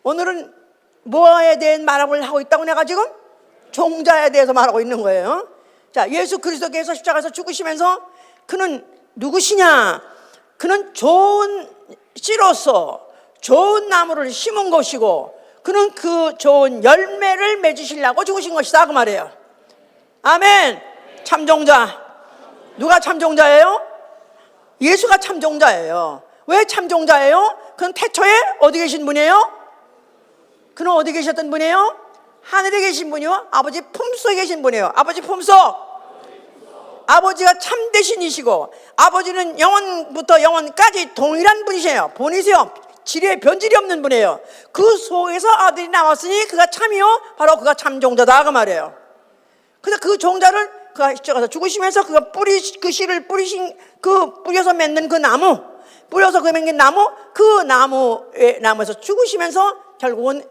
오늘은 뭐에 대한 말을 하고 있다고 내가 지금? 종자에 대해서 말하고 있는 거예요. 자, 예수 그리스도께서 십자가에서 죽으시면서 그는 누구시냐? 그는 좋은 씨로서 좋은 나무를 심은 것이고 그는 그 좋은 열매를 맺으시려고 죽으신 것이다, 그 말이에요. 아멘. 참종자. 누가 참종자예요? 예수가 참종자예요. 왜 참종자예요? 그는 태초에 어디 계신 분이에요? 그는 어디 계셨던 분이에요? 하늘에 계신 분이요, 아버지 품속에 계신 분이에요. 아버지 품속. 아버지가 참되신이시고 아버지는 영원부터 영원까지 동일한 분이세요. 본이세요. 지리에 변질이 없는 분이에요. 그 속에서 아들이 나왔으니 그가 참이요, 바로 그가 참종자다, 그 말이에요. 그래서 그 종자를 그가 십자가에서 죽으시면서 그가 그 씨를 뿌리신 그 뿌려서 맺는 그 나무, 뿌려서 그 맺는 나무, 그 나무에서 죽으시면서 결국은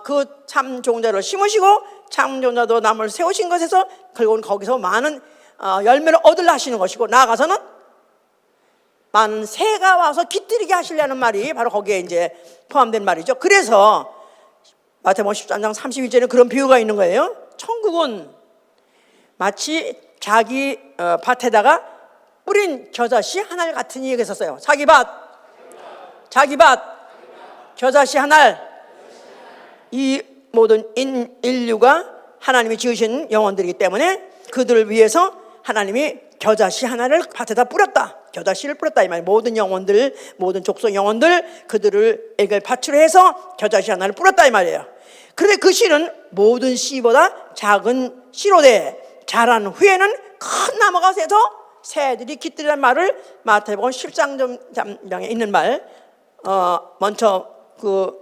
그 참종자를 심으시고 참종자도 나무를 세우신 것에서 결국은 거기서 많은 열매를 얻으려 하시는 것이고, 나아가서는 많은 새가 와서 깃들이게 하시려는 말이 바로 거기에 이제 포함된 말이죠. 그래서 마태복음 13장 32절에 그런 비유가 있는 거예요. 천국은 마치 자기 밭에다가 뿌린 겨자씨 한 알 같으니 얘기했었어요. 자기 밭, 겨자씨 한 알. 이 모든 인류가 하나님이 지으신 영혼들이기 때문에 그들을 위해서 하나님이 겨자씨 하나를 밭에다 뿌렸다. 겨자씨를 뿌렸다 이 말이에요. 모든 영혼들, 모든 족속 영혼들, 그들을 에게 밭으로 해서 겨자씨 하나를 뿌렸다 이 말이에요. 그런데 그 씨는 모든 씨보다 작은 씨로 돼 자란 후에는 큰 나무가 돼서 새들이 깃들이라는 말을 마태복음 13장에 있는 말, 먼저 그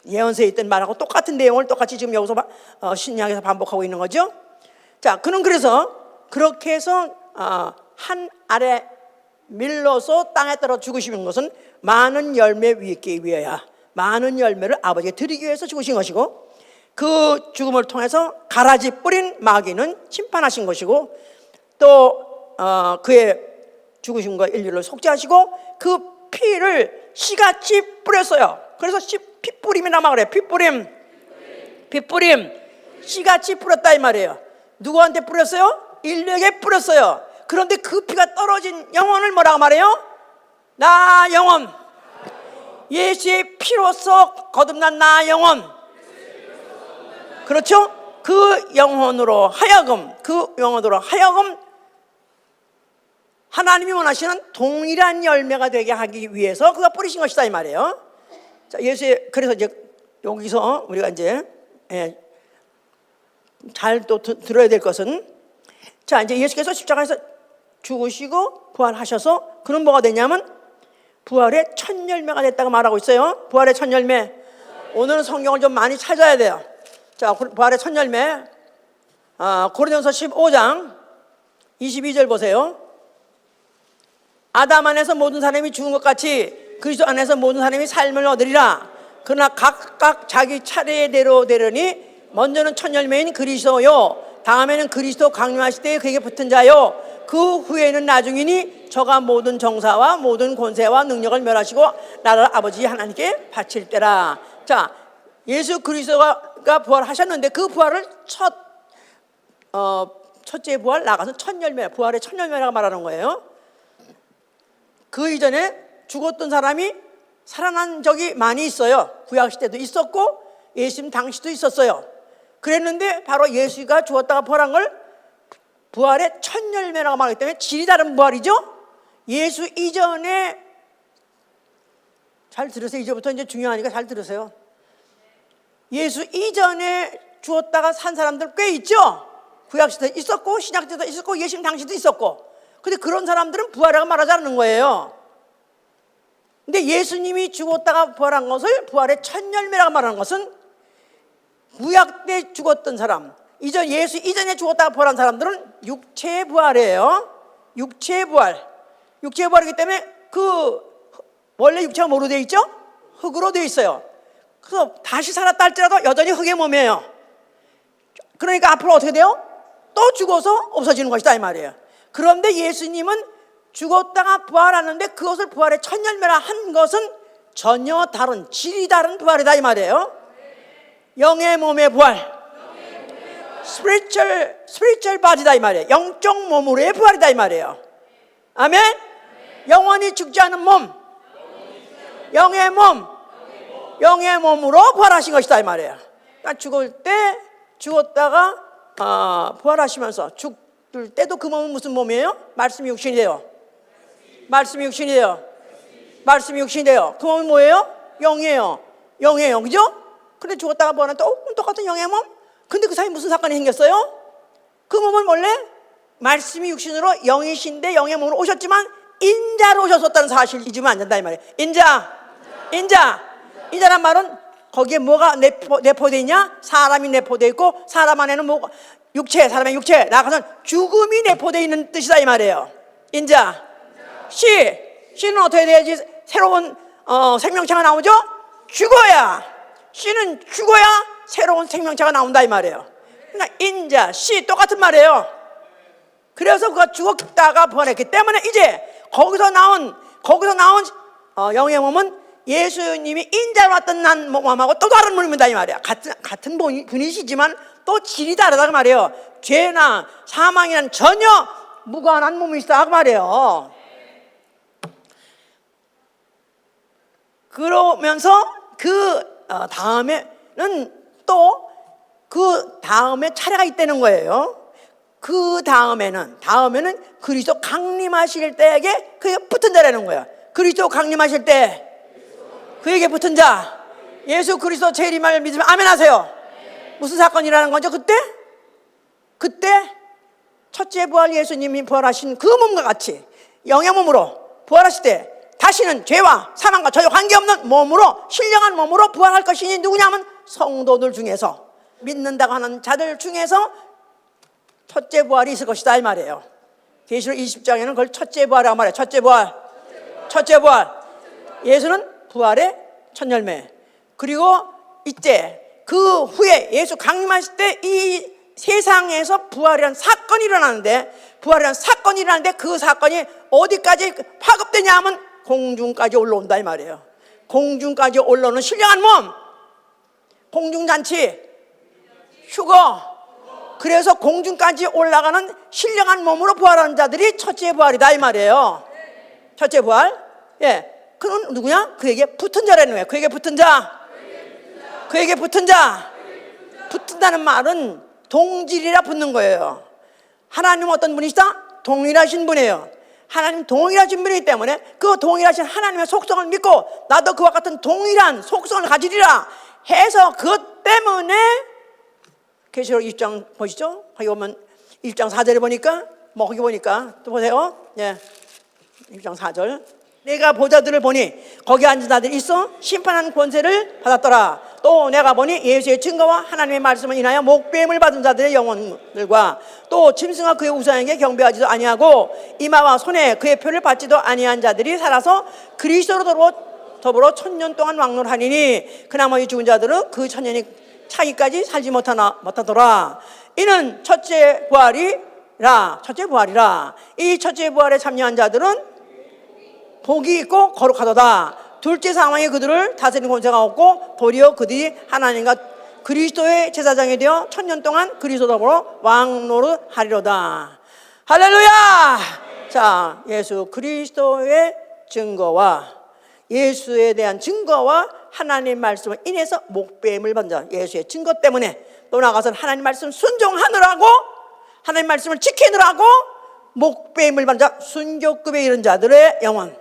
예언서에 있던 말하고 똑같은 내용을 똑같이 지금 여기서 신약에서 반복하고 있는 거죠. 자, 그는 그래서 그렇게 해서 한 알에 밀려서 땅에 떨어 죽으시는 것은 많은 열매 있기 위하여, 많은 열매를 아버지께 드리기 위해서 죽으신 것이고, 그 죽음을 통해서 가라지 뿌린 마귀는 심판하신 것이고, 또 그의 죽으신 것 인류를 속죄하시고 그 피를 씨같이 뿌렸어요. 그래서 핏뿌림이라고 그래요. 핏뿌림, 씨같이 뿌렸다 이 말이에요. 누구한테 뿌렸어요? 인류에게 뿌렸어요. 그런데 그 피가 떨어진 영혼을 뭐라고 말해요? 나 영혼, 예수의 피로서 거듭난 나 영혼. 그렇죠? 그 영혼으로 하여금 하나님이 원하시는 동일한 열매가 되게 하기 위해서 그가 뿌리신 것이다 이 말이에요. 자, 그래서 이제 여기서 우리가 이제 잘 또 들어야 될 것은, 자, 이제 예수께서 십자가에서 죽으시고 부활하셔서 그는 뭐가 되냐면 부활의 첫 열매가 됐다고 말하고 있어요. 부활의 첫 열매. 오늘은 성경을 좀 많이 찾아야 돼요. 자, 부활의 첫 열매, 고린도전서 15장 22절 보세요. 아담 안에서 모든 사람이 죽은 것 같이 그리스도 안에서 모든 사람이 삶을 얻으리라. 그러나 각각 자기 차례대로 되려니 먼저는 첫 열매인 그리스도요, 다음에는 그리스도 강림하실 때에 그에게 붙은 자요, 그 후에는 나중이니 저가 모든 정사와 모든 권세와 능력을 멸하시고 나를 아버지 하나님께 바칠 때라. 자, 예수 그리스도가 부활하셨는데 그 부활을 첫째 부활 나가서 첫 열매, 부활의 첫 열매라고 말하는 거예요. 그 이전에 죽었던 사람이 살아난 적이 많이 있어요. 구약시대도 있었고 예수님 당시도 있었어요. 그랬는데 바로 예수가 죽었다가 부활한 걸 부활의 첫 열매라고 말하기 때문에 질이 다른 부활이죠. 예수 이전에 잘 들으세요. 이제부터 이제 중요하니까 잘 들으세요. 예수 이전에 죽었다가 산 사람들 꽤 있죠? 구약시대도 있었고 신약시대도 있었고 예수님 당시도 있었고. 근데 그런 사람들은 부활이라고 말하지 않는 거예요. 근데 예수님이 죽었다가 부활한 것을 부활의 첫 열매라고 말하는 것은 구약 때 죽었던 사람, 예수 이전에 죽었다가 부활한 사람들은 육체의 부활이에요. 육체의 부활. 육체의 부활이기 때문에 원래 육체가 뭐로 되어 있죠? 흙으로 되어 있어요. 그래서 다시 살았다 할지라도 여전히 흙의 몸이에요. 그러니까 앞으로 어떻게 돼요? 또 죽어서 없어지는 것이다 이 말이에요. 그런데 예수님은 죽었다가 부활하는데 그것을 부활의 첫 열매라 한 것은 전혀 다른, 질이 다른 부활이다 이 말이에요. 영의 몸의 부활, spiritual body다 이 말이에요. 영적 몸으로의 부활이다 이 말이에요. 아멘. 영원히 죽지 않은 몸, 영의 몸, 영의 몸으로 부활하신 것이다 이 말이에요. 그러니까 죽었다가 부활하시면서 죽을 때도 그 몸은 무슨 몸이에요? 말씀이 육신이 돼요. 말씀이 육신이 돼요. 말씀이 육신이 돼요. 그 몸은 뭐예요? 영이에요. 영이에요. 그죠? 근데 죽었다가 부활하는 똑같은 영의 몸? 근데 그 사이에 무슨 사건이 생겼어요? 그 몸은 원래 말씀이 육신으로 영이신데 영의 몸으로 오셨지만 인자로 오셨었다는 사실을 잊으면 안 된다 이 말이에요. 인자란 말은 거기에 뭐가 내포되어 있냐? 사람이 내포되어 있고 사람 안에는 뭐가 사람의 육체 나아가서는 죽음이 내포되어 있는 뜻이다 이 말이에요. 인자. 씨는 어떻게 돼야지 새로운 생명체가 나오죠? 씨는 죽어야 새로운 생명체가 나온다 이 말이에요. 그러니까 인자, 씨 똑같은 말이에요. 그래서 그가 죽었다가 부활했기 때문에 이제 거기서 나온 영의 몸은 예수님이 인자로 왔던 몸하고 또 다른 몸입니다 이 말이야. 같은 분이시지만 또 질이 다르다 그 말이에요. 죄나 사망이란 전혀 무관한 몸이시다 그 말이에요. 그러면서 다음에는 또 그 다음에 차례가 있다는 거예요. 그 다음에는 그리스도 강림하실 때에게 그게 붙은 자라는 거예요. 그리스도 강림하실 때 그에게 붙은 자, 예수 그리스도 재림을 믿으면 아멘 하세요. 무슨 사건이라는 거죠? 그때 첫째 부활 예수님이 부활하신 그 몸과 같이 영의 몸으로 부활하실 때 다시는 죄와 사망과 전혀 관계없는 몸으로, 신령한 몸으로 부활할 것이니 누구냐면 성도들 중에서, 믿는다고 하는 자들 중에서 첫째 부활이 있을 것이다 이 말이에요. 계시록 20장에는 그걸 첫째 부활이라고 말해요. 첫째 부활. 예수는 부활의 첫 열매. 그리고 이때 그 후에 예수 강림하실 때 이 세상에서 부활이라는 사건이 일어나는데 그 사건이 어디까지 파급되냐 하면 공중까지 올라온다 이 말이에요. 공중까지 올라오는 신령한 몸, 공중잔치, 휴거. 그래서 공중까지 올라가는 신령한 몸으로 부활하는 자들이 첫째 부활이다 이 말이에요. 첫째 부활. 예, 그는 누구냐? 그에게 붙은 자라는 거예요. 그에게 붙은 자. 붙은다는 말은 동질이라 붙는 거예요. 하나님은 어떤 분이시다? 동일하신 분이에요. 하나님 동일하신 분이기 때문에 그 동일하신 하나님의 속성을 믿고 나도 그와 같은 동일한 속성을 가지리라 해서 그것 때문에 계시록 20장 보시죠. 거기 보면 1장 4절에 보니까 거기 보니까 또 보세요. 예, 1장 4절. 내가 보자들을 보니 거기 앉은 자들이 있어 심판하는 권세를 받았더라. 또 내가 보니 예수의 증거와 하나님의 말씀을 인하여 목배임을 받은 자들의 영혼들과 또 짐승과 그의 우상에게 경배하지도 아니하고 이마와 손에 그의 표를 받지도 아니한 자들이 살아서 그리스도로 더불어 1000년 동안 왕노하니니 그나마 이 죽은 자들은 그 1000년이 차기까지 살지 못하더라. 이는 첫째 부활이라. 이 첫째 부활에 참여한 자들은 복이 있고 거룩하도다. 둘째 사망이 그들을 다스리는 권세가 없고 도리어 그들이 하나님과 그리스도의 제사장이 되어 1000년 동안 그리스도로 왕노릇 하리로다. 할렐루야. 자, 예수 그리스도의 증거와 예수에 대한 증거와 하나님 말씀을 인해서 목배임을 받는 자, 예수의 증거 때문에 또 나가서는 하나님 말씀 순종하느라고, 하나님 말씀을 지키느라고 목배임을 받는 자, 순교급에 이른 자들의 영혼.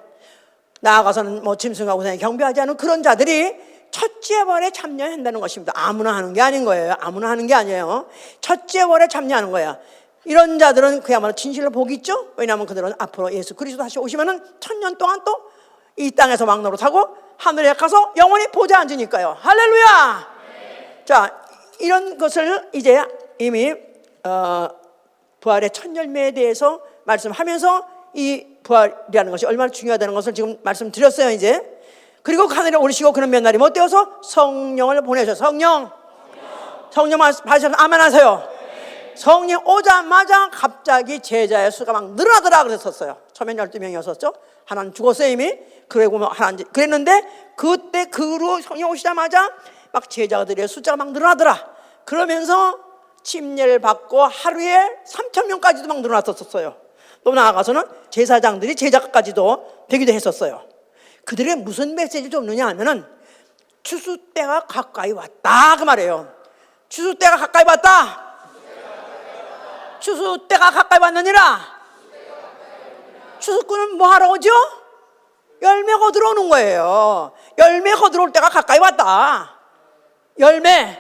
나아가서는 뭐 짐승하고 경배하지 않은 그런 자들이 첫째 월에 참여한다는 것입니다. 아무나 하는 게 아닌 거예요. 아무나 하는 게 아니에요. 첫째 월에 참여하는 거야. 이런 자들은 그야말로 진실로 복이 있죠. 왜냐하면 그들은 앞으로 예수 그리스도 다시 오시면은 1000년 동안 또 이 땅에서 막노릇하고 하늘에 가서 영원히 보좌에 앉으니까요. 할렐루야. 자, 이런 것을 이제 이미 부활의 첫 열매에 대해서 말씀하면서 이 부활이라는 것이 얼마나 중요하다는 것을 지금 말씀드렸어요. 이제 그리고 하늘에 오르시고 그런 몇 날이 못 되어서 성령을 보내셔서 성령 받으셔서 아멘 하세요. 성령 오자마자 갑자기 제자의 수가 막 늘어나더라 그랬었어요. 처음엔 12명이었었죠. 하나는 죽었어요 이미. 그리고 뭐 하나는 그랬는데 그때 그 후로 성령 오시자마자 막 제자들의 숫자가 막 늘어나더라. 그러면서 침례를 받고 하루에 3000명까지도 막 늘어났었어요. 또 나아가서는 제사장들이 제자까지도 되기도 했었어요. 그들의 무슨 메시지를 줬느냐 하면은 추수 때가 가까이 왔다 그 말이에요. 추수 때가 가까이 왔다. 추수 때가 가까이 왔느니라. 추수꾼은 뭐 하러 오죠? 열매 거두러 오는 거예요. 열매 거두러 올 때가 가까이 왔다. 열매를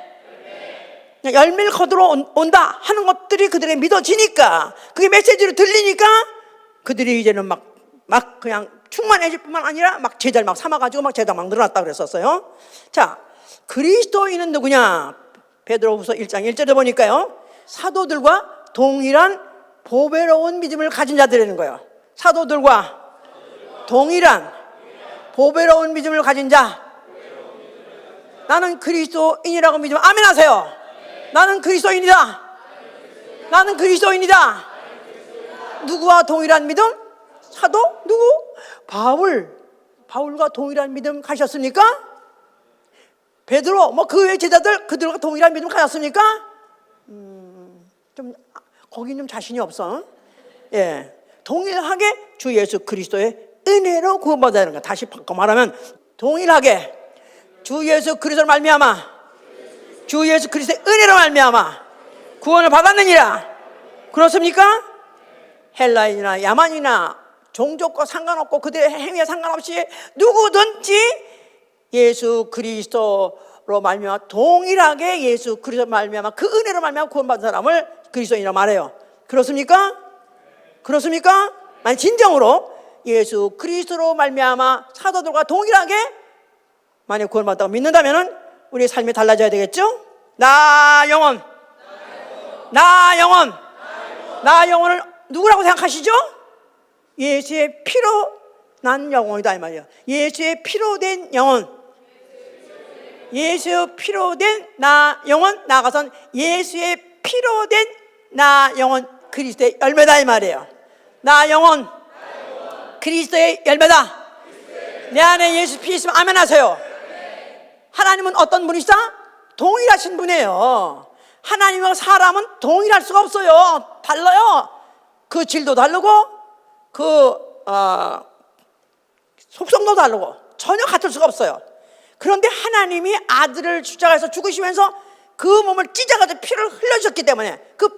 거두러 온다 하는 것들이 그들에게 믿어지니까, 그게 메시지로 들리니까 그들이 이제는 막 그냥 충만해질 뿐만 아니라 막 제자를 막 삼아가지고 막 제자 막 늘어났다 그랬었어요. 자, 그리스도인은 누구냐? 베드로후서 1장 1절에 보니까요, 사도들과 동일한 보배로운 믿음을 가진 자들이라는 거예요. 사도들과 동일한 보배로운 믿음을 가진 자. 나는 그리스도인이라고 믿으면 아멘 하세요. 나는 그리스도인이다. 나는 그리스도인이다. 누구와 동일한 믿음? 사도? 누구? 바울과 동일한 믿음 가셨습니까? 베드로, 뭐 그 외 제자들 그들과 동일한 믿음 가졌습니까? 좀 거긴 좀 자신이 없어. 예, 동일하게 주 예수 그리스도의 은혜로 구원받아야 거. 다시 바꿔 말하면 동일하게 주 예수 그리스도를 말미암아, 주 예수 그리스도의 은혜로 말미암아 구원을 받았느니라. 그렇습니까? 헬라인이나 야만이나 종족과 상관없고 그들의 행위에 상관없이 누구든지 예수 그리스도로 말미암아 동일하게 예수 그리스도 말미암아 그 은혜로 말미암아 구원받은 사람을 그리스도인이라고 말해요. 그렇습니까? 그렇습니까? 만약 진정으로 예수 그리스도로 말미암아 사도들과 동일하게 만약 구원받았다고 믿는다면 우리의 삶이 달라져야 되겠죠? 나 영혼을 누구라고 생각하시죠? 예수의 피로 난 영혼이다 이 말이에요. 예수의 피로 된 영혼, 예수 피로 된 나 영혼, 나아가선 예수의 피로 된 나 영혼, 그리스도의 열매다 이 말이에요. 나 영혼, 그리스도의 열매다. 내 안에 예수 피 있으면 아멘 하세요. 하나님은 어떤 분이시다? 동일하신 분이에요. 하나님과 사람은 동일할 수가 없어요. 달라요. 그 질도 다르고 그 속성도 다르고 전혀 같을 수가 없어요. 그런데 하나님이 아들을 십자가에서 죽으시면서 그 몸을 찢어가지고 피를 흘려주셨기 때문에 그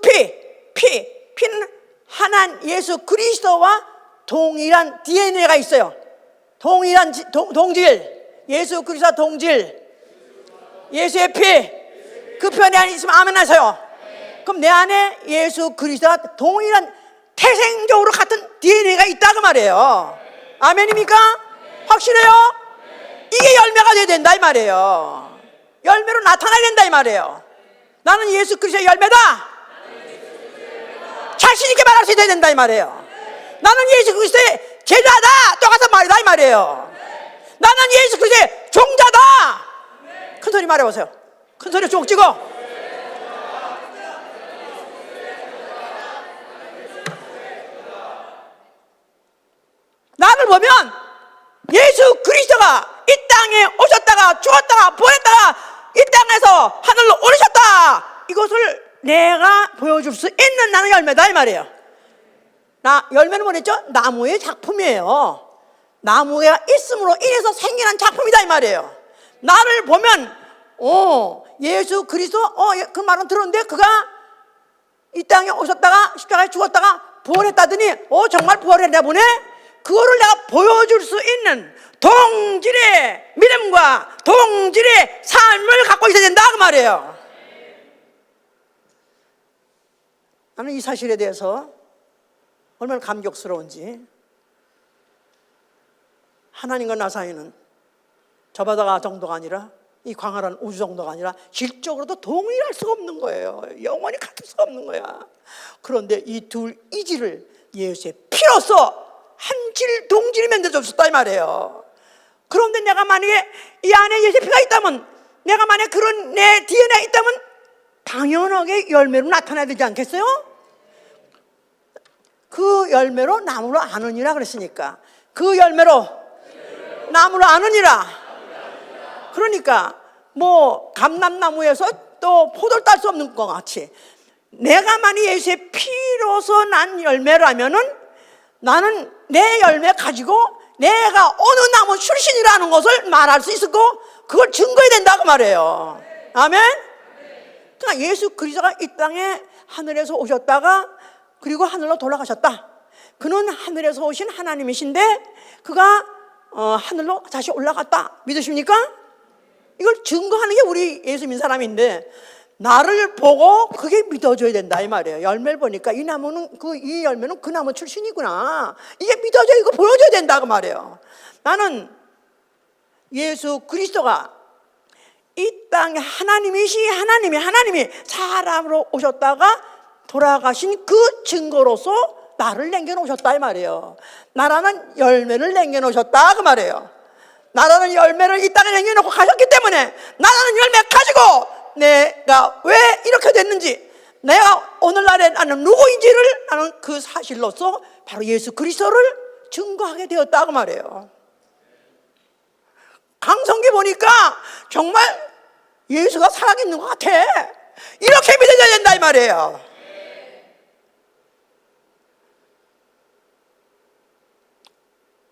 피는 하나님 예수 그리스도와 동일한 DNA가 있어요. 동일한 동질, 예수 그리스도와 동질, 예수의 피, 그 피 안에 있으면 아멘 하세요. 그럼 내 안에 예수 그리스도와 동일한 태생적으로 같은 DNA가 있다 그 말이에요. 아멘입니까? 확실해요? 이게 열매가 돼야 된다 이 말이에요. 열매로 나타나야 된다 이 말이에요. 나는 예수 그리스도의 열매다. 자신 있게 말할 수 있어야 된다 이 말이에요. 나는 예수 그리스도의 제자다. 똑같은 말이다 이 말이에요. 나는 예수 그리스도의 종자다. 큰 소리 말해보세요. 큰 소리 쭉 찍어. 나를 보면 예수 그리스도가 이 땅에 오셨다가 죽었다가 부활했다가 이 땅에서 하늘로 오르셨다, 이것을 내가 보여줄 수 있는 나는 열매다 이 말이에요. 나 열매는 뭐랬죠? 나무의 작품이에요. 나무가 있음으로 인해서 생겨난 작품이다 이 말이에요. 나를 보면 예수 그리스도 그 말은 들었는데 그가 이 땅에 오셨다가 십자가에 죽었다가 부활했다더니 정말 부활했나 보네. 그거를 내가 보여줄 수 있는 동질의 믿음과 동질의 삶을 갖고 있어야 된다 그 말이에요. 나는 이 사실에 대해서 얼마나 감격스러운지. 하나님과 나 사이는 저 바다가 정도가 아니라 이 광활한 우주 정도가 아니라 질적으로도 동일할 수가 없는 거예요. 영원히 같을 수가 없는 거야. 그런데 이 둘 이질을 예수의 피로써 한질 동질이 만들어줬다 이 말이에요. 그런데 내가 만약에 이 안에 예수의 피가 있다면, 내가 만약에 그런 내 DNA가 있다면 당연하게 열매로 나타나야 되지 않겠어요? 그 열매로 나무로 아느니라 그랬으니까, 그 열매로 나무로 아느니라. 그러니까 뭐 감람나무에서 또 포도를 딸 수 없는 것 같이, 내가 만약 예수의 피로서 난 열매라면은 나는 내 열매 가지고 내가 어느 나무 출신이라는 것을 말할 수 있었고, 그걸 증거해야 된다고 말해요. 아멘. 그러니까 예수 그리스도가 이 땅에 하늘에서 오셨다가 그리고 하늘로 돌아가셨다. 그는 하늘에서 오신 하나님이신데 그가 하늘로 다시 올라갔다. 믿으십니까? 이걸 증거하는 게 우리 예수 믿는 사람인데, 나를 보고 그게 믿어줘야 된다 이 말이에요. 열매를 보니까 이 나무는 이 열매는 그 나무 출신이구나, 이게 믿어져, 이거 보여줘야 된다 그 말이에요. 나는 예수 그리스도가 이 땅에 하나님이 사람으로 오셨다가 돌아가신 그 증거로서 나를 남겨놓으셨다 이 말이에요. 나라는 열매를 남겨놓으셨다 그 말이에요. 나라는 열매를 이 땅에 남겨놓고 가셨기 때문에 나라는 열매 가지고 내가 왜 이렇게 됐는지, 내가 오늘날에 나는 누구인지를 나는 그 사실로서 바로 예수 그리스도를 증거하게 되었다 그 말이에요. 강성기 보니까 정말 예수가 살아있는 것 같아. 이렇게 믿어져야 된다 이 말이에요.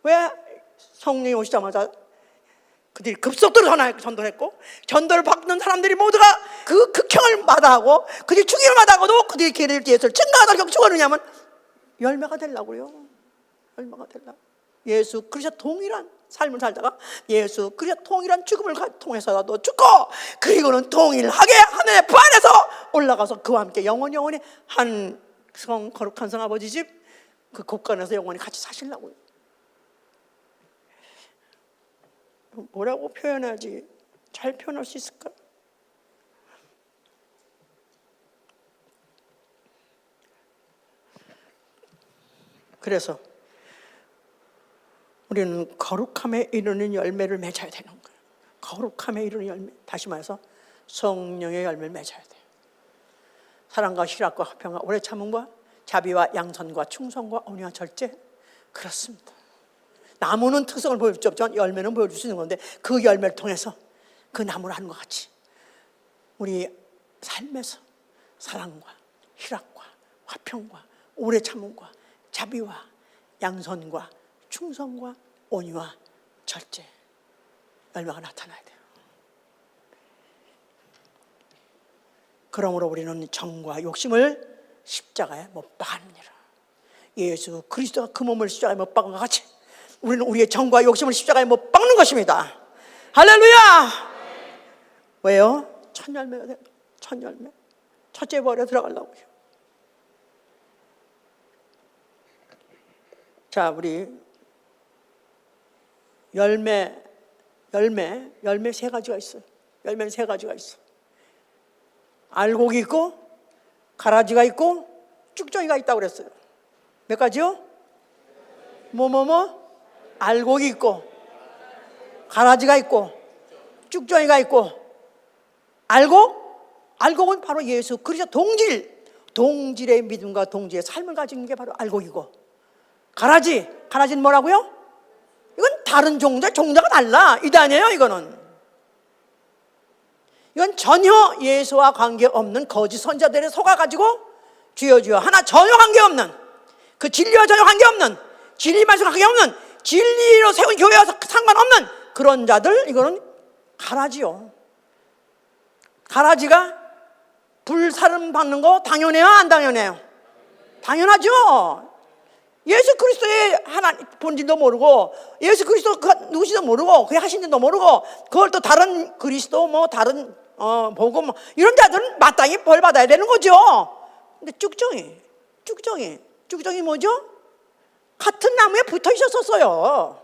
왜 성령이 오시자마자 그들이 급속도로 전도했고, 전도를 받는 사람들이 모두가 그 극형을 마다하고 그들이 죽임을 마다하고도 그들이 예수를 증거하다 결국 죽었느냐면 열매가 되려고요. 열매가 되려고. 예수 그리스도 동일한 삶을 살다가 예수 그리스도 동일한 죽음을 통해서라도 죽고, 그리고는 동일하게 하늘의 부활해서 올라가서 그와 함께 영원히 한 거룩한 성 아버지 집 그 곳간에서 영원히 같이 사시려고요. 뭐라고 표현하지? 잘 표현할 수 있을까? 그래서 우리는 거룩함에 이르는 열매를 맺어야 되는 거예요. 거룩함에 이르는 열매, 다시 말해서 성령의 열매를 맺어야 돼요. 사랑과 희락과 화평과 오래 참음과 자비와 양선과 충성과 온유와 절제. 그렇습니다. 나무는 특성을 보여줄 수 없지만 열매는 보여줄 수 있는 건데, 그 열매를 통해서 그 나무를 하는 것 같이 우리 삶에서 사랑과 희락과 화평과 오래 참음과 자비와 양선과 충성과 온유와 절제, 열매가 나타나야 돼요. 그러므로 우리는 정과 욕심을 십자가에 못 박았느니라. 예수 그리스도가 그 몸을 십자가에 못 박은 것 같이 우리는 우리의 정과 욕심을 십자가에 못 박는 것입니다. 할렐루야. 왜요? 첫 열매가 돼. 첫 열매. 첫째 벌에 들어가려고요. 자, 우리 열매 세 가지가 있어요. 열매는 세 가지가 있어. 알곡이 있고, 가라지가 있고, 쭉정이가 있다고 그랬어요. 몇 가지요? 알곡이 있고, 가라지가 있고, 쭉정이가 있고. 알곡은 바로 예수 그리스도 동질의 믿음과 동질의 삶을 가지는 게 바로 알곡이고, 가라지는 뭐라고요? 이건 다른 종자가 달라. 이단이에요. 이건 전혀 예수와 관계없는 거짓 선자들에 속아가지고 주여 하나 전혀 관계없는, 그 진리와 전혀 관계없는, 진리 말씀 관계없는, 진리로 세운 교회와 상관없는 그런 자들, 이거는 가라지요. 가라지가 불사름 받는 거 당연해요? 안 당연해요? 당연하죠. 예수 그리스도의 본질도 모르고 예수 그리스도가 누구신지도 모르고 그게 하신 일도 모르고 그걸 또 다른 그리스도 뭐 다른 보고 뭐 이런 자들은 마땅히 벌 받아야 되는 거죠. 근데 쭉정이 뭐죠? 같은 나무에 붙어 있었어요.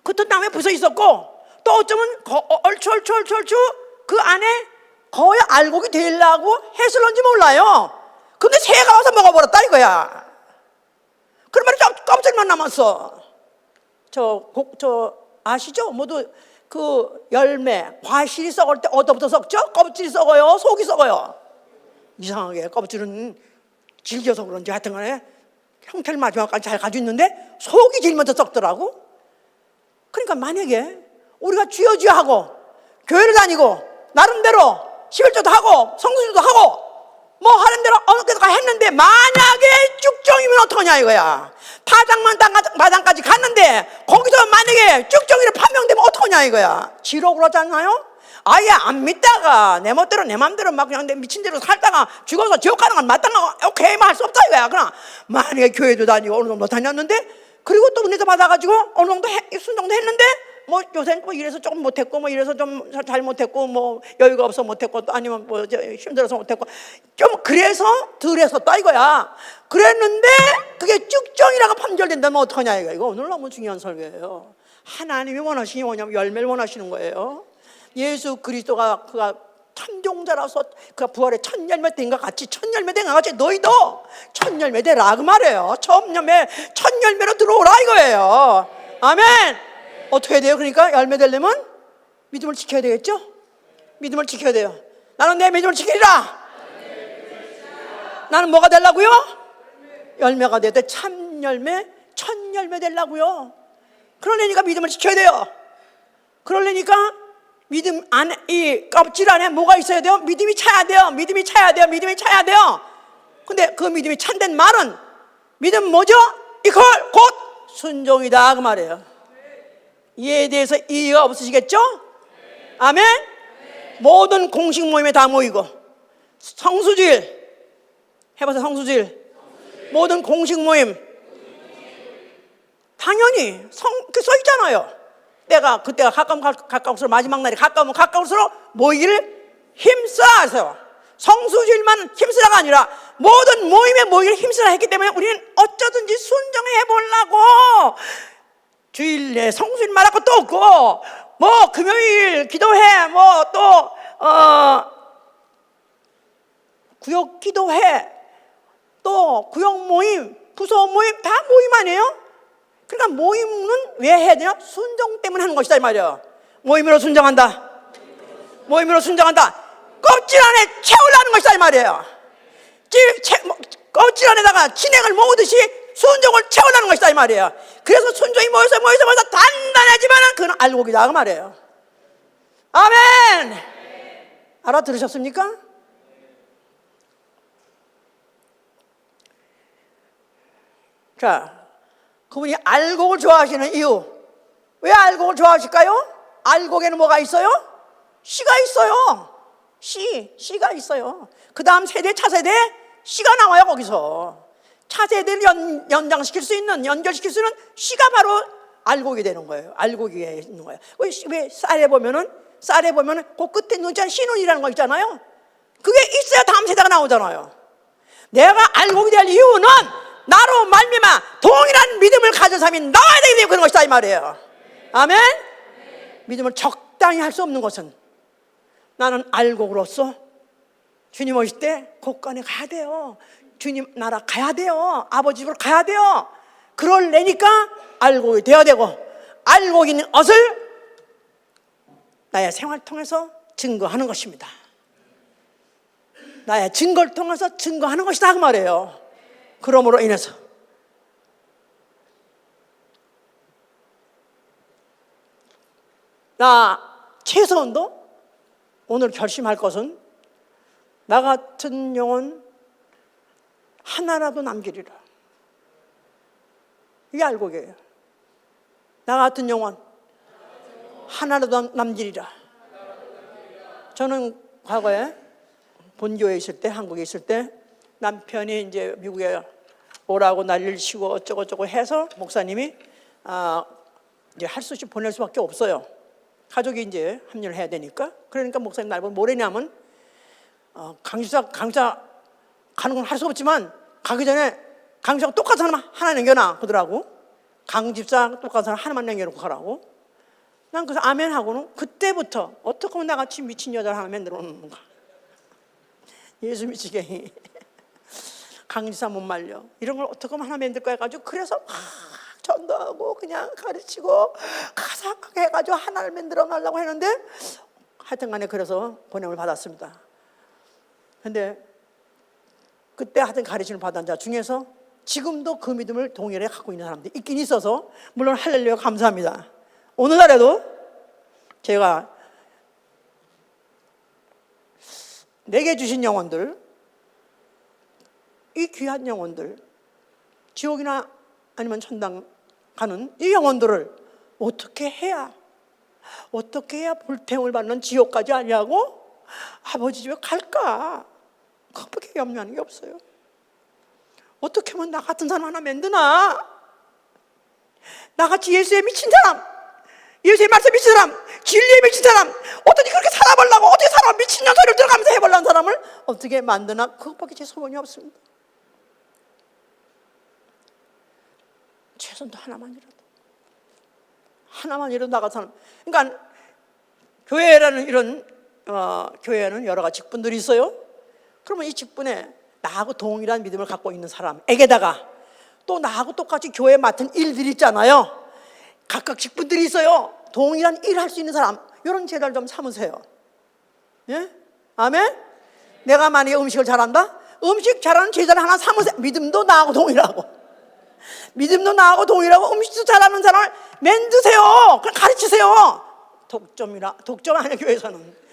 같은 나무에 붙어 있었고 또 어쩌면 얼추 그 안에 거의 알곡이 되려고 했을런지 몰라요. 근데 새가 와서 먹어버렸다 이거야. 그런 말이 껍질만 남았어. 저 아시죠? 모두 그 열매, 과실이 썩을 때 어디부터 썩죠? 껍질이 썩어요? 속이 썩어요? 이상하게 껍질은 질겨서 그런지 하여튼 간에 형태를 마지막까지 잘 가지고 있는데 속이 제일 먼저 썩더라고. 그러니까 만약에 우리가 주여 하고 교회를 다니고 나름대로 11조도 하고 성수주도 하고 뭐 하는 대로 어느 때가 했는데 만약에 쭉정이면 어떡하냐 이거야. 파장까지 갔는데 거기서 만약에 쭉정이를 판명되면 어떡하냐 이거야. 지로 그러잖아요. 아예 안 믿다가 내 멋대로 내 맘대로 막 그냥 내 미친 대로 살다가 죽어서 지옥 가는 건 마땅하고 오케이만 할 수 없다 이거야. 그러나 만약에 교회도 다니고 어느 정도 다녔는데 그리고 또 은혜도 받아가지고 어느 정도 순종도 했는데 뭐 요새 뭐 이래서 조금 못했고 뭐 이래서 좀 잘못했고 뭐 여유가 없어 못했고 또 아니면 뭐 힘들어서 못했고 좀 그래서 덜 했었다 이거야. 그랬는데 그게 쭉정이라고 판결된다면 어떡하냐 이거 오늘 너무 중요한 설교예요. 하나님이 원하시니 뭐냐면 열매를 원하시는 거예요. 예수 그리스도가 그가 참종자라서 그가 부활의 첫 열매 된 것 같이 첫 열매 된 것 같이 너희도 첫 열매 되라 그 말이에요. 첫 열매로 들어오라 이거예요. 아멘. 어떻게 해야 돼요? 그러니까 열매 되려면 믿음을 지켜야 되겠죠? 믿음을 지켜야 돼요. 나는 내 믿음을 지키리라. 나는 뭐가 되려고요? 열매가 돼야 돼. 참 열매, 첫 열매 되려고요. 그러려니까 믿음을 지켜야 돼요. 그러려니까 믿음 안에 이 껍질 안에 뭐가 있어야 돼요? 믿음이 차야 돼요. 믿음이 차야 돼요. 근데 그 믿음이 찬된 말은 믿음 뭐죠? 이걸 곧 순종이다 그 말이에요. 이에 대해서 이해가 없으시겠죠? 아멘? 모든 공식 모임에 다 모이고 성수주일 해봐서 성수주일 모든 공식 모임 당연히 써 있잖아요. 그때가 가까울수록 마지막 날이 가까우면 가까울수록 모이기를 힘쓰라. 성수주일만 힘쓰라가 아니라 모든 모임에 모이기를 힘쓰라 했기 때문에 우리는 어쩌든지 순종해 보려고 주일에 성수일 말할 것도 없고 뭐 금요일 기도회 뭐 또 구역 기도회 또 구역 모임 부서 모임 다 모임 아니에요? 그러니까 모임은 왜 해야 되냐? 순종 때문에 하는 것이다 이 말이에요. 모임으로 순종한다. 껍질 안에 채우려는 것이다 이 말이에요. 껍질 안에다가 진액을 모으듯이 순종을 채우려는 것이다 이 말이에요. 그래서 순종이 모여서 단단하지만은 그건 알곡이다 그 말이에요. 아멘. 알아들으셨습니까? 자, 그분이 알곡을 좋아하시는 이유. 왜 알곡을 좋아하실까요? 알곡에는 뭐가 있어요? 씨가 있어요. 씨가 있어요. 그 다음 세대, 차세대 씨가 나와요 거기서. 차세대를 연장시킬 수 있는, 연결시킬 수 있는 씨가 바로 알곡이 되는 거예요. 알곡이 있는 거예요. 왜 쌀에 보면은 그 끝에 눈자 씨눈이라는 거 있잖아요. 그게 있어야 다음 세대가 나오잖아요. 내가 알곡이 될 이유는 나로 말미암아 동일한 믿음을 가진 사람이 나와야 되기 때문에 그런 것이다 이 말이에요. 아멘. 믿음을 적당히 할 수 없는 것은 나는 알곡으로서 주님 오실 때 곳간에 가야 돼요. 주님 나라 가야 돼요. 아버지 집으로 가야 돼요. 그럴래니까 알곡이 되어야 되고 알곡 있는 것을 나의 생활 통해서 증거하는 것입니다. 나의 증거를 통해서 증거하는 것이다 그 말이에요. 그러므로 인해서 나 최소한도 오늘 결심할 것은 나 같은 영혼 하나라도 남기리라. 이게 알곡이에요. 나 같은 영혼 하나라도 남기리라. 저는 과거에 본교에 있을 때, 한국에 있을 때 남편이 이제 미국에 오라고 난리를 치고 어쩌고저쩌고 해서 목사님이 이제 할 수 없이 보낼 수밖에 없어요. 가족이 이제 합류를 해야 되니까. 그러니까 목사님 날 보고 뭐래냐면 강주사 가는 건 할 수 없지만 가기 전에 강주사 똑같은 사람 하나 남겨놔 그러더라고. 강집사 똑같은 사람 하나만 남겨놓고 가라고. 난 그래서 아멘 하고는 그때부터 어떻게 하면 나같이 미친 여자를 하나 만들어 놓는가. 예수 미치게 강집사 못 말려. 이런 걸 어떻게 하면 하나 만들까 해가지고 그래서 막 전도하고 그냥 가르치고 가사하게 해가지고 하나를 만들어 놓으려고 했는데 하여튼 간에 그래서 번영을 받았습니다. 근데 그때 하여튼 가르침을 받은 자 중에서 지금도 그 믿음을 동일하게 갖고 있는 사람들이 있긴 있어서 물론 할렐루야 감사합니다. 오늘날에도 제가 내게 주신 영혼들, 이 귀한 영혼들, 지옥이나 아니면 천당 가는 이 영혼들을 어떻게 해야 불태움을 받는 지옥까지 아니하고 아버지 집에 갈까? 그것밖에 염려하는 게 없어요. 어떻게 하면 나 같은 사람 하나 만드나? 나같이 예수에 미친 사람, 예수의 말씀에 미친 사람, 진리에 미친 사람, 어떻게 그렇게 살아보려고, 어떻게 살아 미친년 소리를 들어가면서 해보려는 사람을 어떻게 만드나? 그것밖에 제 소원이 없습니다. 최선도 하나만이라도 나가 사람. 그러니까 교회라는 이런 교회에는 여러 가지 직분들이 있어요. 그러면 이 직분에 나하고 동일한 믿음을 갖고 있는 사람에게다가 또 나하고 똑같이 교회에 맡은 일들이 있잖아요. 각각 직분들이 있어요. 동일한 일을 할 수 있는 사람, 이런 제자를 좀 삼으세요. 예? 아멘? 내가 만약에 음식을 잘한다? 음식 잘하는 제자를 하나 삼으세요. 믿음도 나하고 동일하고 음식도 잘하는 사람을 만드세요. 그럼 가르치세요. 독점 아니야. 교회에서는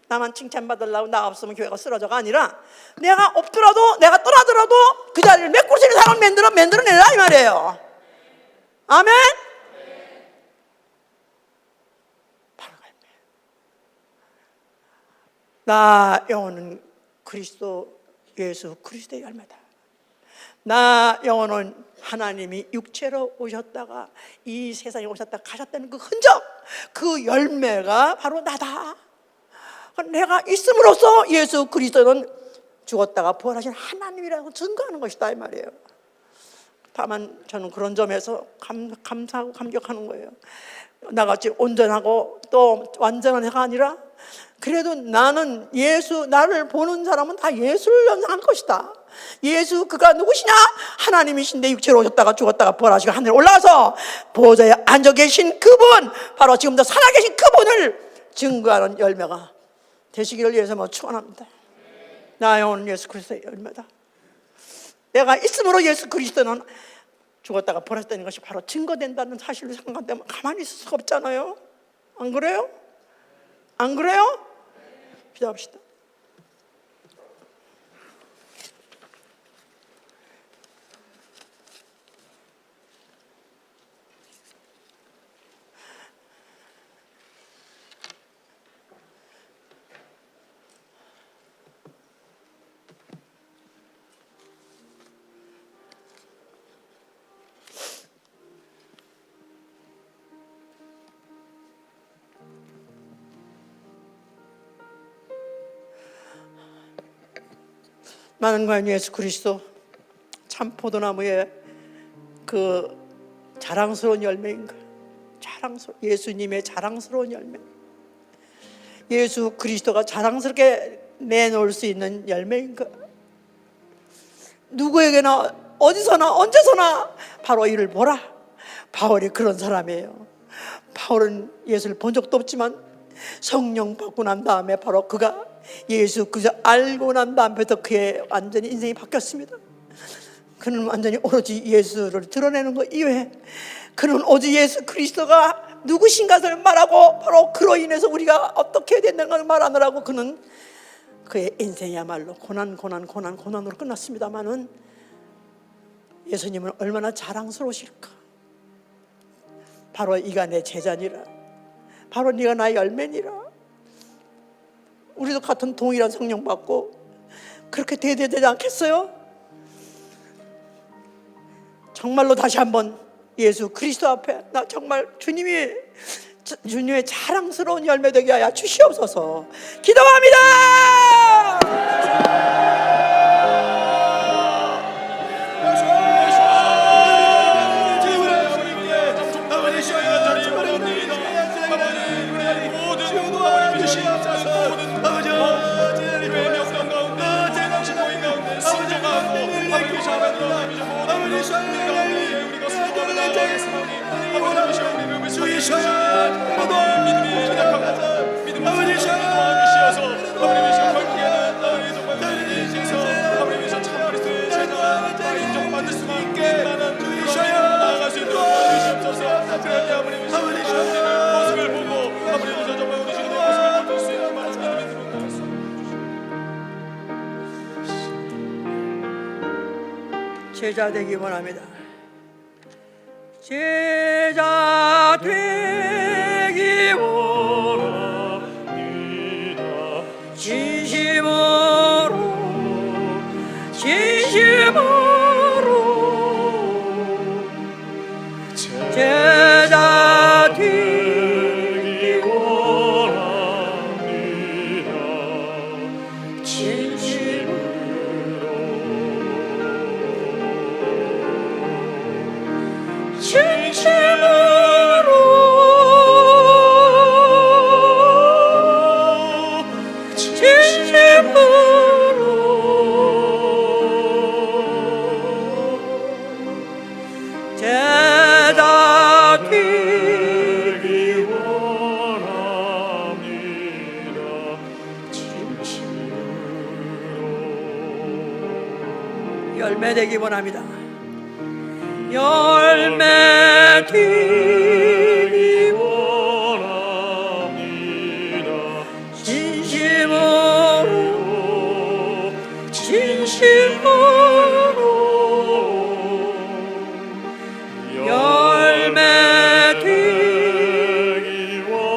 나만 칭찬받으려고 나 없으면 교회가 쓰러져가 아니라 내가 없더라도 내가 떠나더라도 그 자리를 메꿀 수 있는 사람을 만들어내라 이 말이에요. 아멘? 바로 갈매. 나 영혼은 그리스도 예수 그리스도의 열매다. 나 영혼은 하나님이 육체로 오셨다가 이 세상에 오셨다가 가셨다는 그 흔적, 그 열매가 바로 나다. 내가 있음으로써 예수 그리스도는 죽었다가 부활하신 하나님이라고 증거하는 것이다 이 말이에요. 다만 저는 그런 점에서 감사하고 감격하는 거예요. 나같이 온전하고 또 완전한 해가 아니라 그래도 나는 나를 보는 사람은 다 예수를 연상할 것이다. 예수 그가 누구시냐? 하나님이신데 육체로 오셨다가 죽었다가 부활하시고 하늘에 올라가서 보좌에 앉아 계신 그분, 바로 지금도 살아계신 그분을 증거하는 열매가 되시기를 위해서 축원합니다. 나 영혼은 예수 그리스도의 열매다. 내가 있음으로 예수 그리스도는 죽었다가 부활했다는 것이 바로 증거된다는 사실을 생각하면 가만히 있을 수가 없잖아요. 안 그래요? 안 그래요? 기도합시다. 나는 과연 예수 그리스도 참 포도나무의 그 자랑스러운 열매인가? 예수님의 자랑스러운 열매, 예수 그리스도가 자랑스럽게 내놓을 수 있는 열매인가? 누구에게나 어디서나 언제서나 바로 이를 보라. 바울이 그런 사람이에요. 바울은 예수를 본 적도 없지만 성령 받고 난 다음에 바로 그가 예수 그저 알고 난 다음부터 그의 완전히 인생이 바뀌었습니다. 그는 완전히 오로지 예수를 드러내는 것 이외에 그는 오직 예수 그리스도가 누구신가를 말하고 바로 그로 인해서 우리가 어떻게 해야 된다는 걸 말하느라고 그는 그의 인생이야말로 고난으로 끝났습니다마는 예수님은 얼마나 자랑스러우실까. 바로 이가 내 제자니라, 바로 네가 나의 열매니라. 우리도 같은 동일한 성령 받고 그렇게 돼야 되지 않겠어요? 정말로 다시 한번 예수 그리스도 앞에 나 정말 주님의 자랑스러운 열매 되게 하여 주시옵소서. 기도합니다. 제자 되기 원합니다. 제자 되기 원합니다. 진심으로 제자 되기 원합니다. 제자 되기 원합니다. 진심으로 열매 되기 원합니다. 열매 되기 원합니다. 진심으로 열매 되기 원합니다.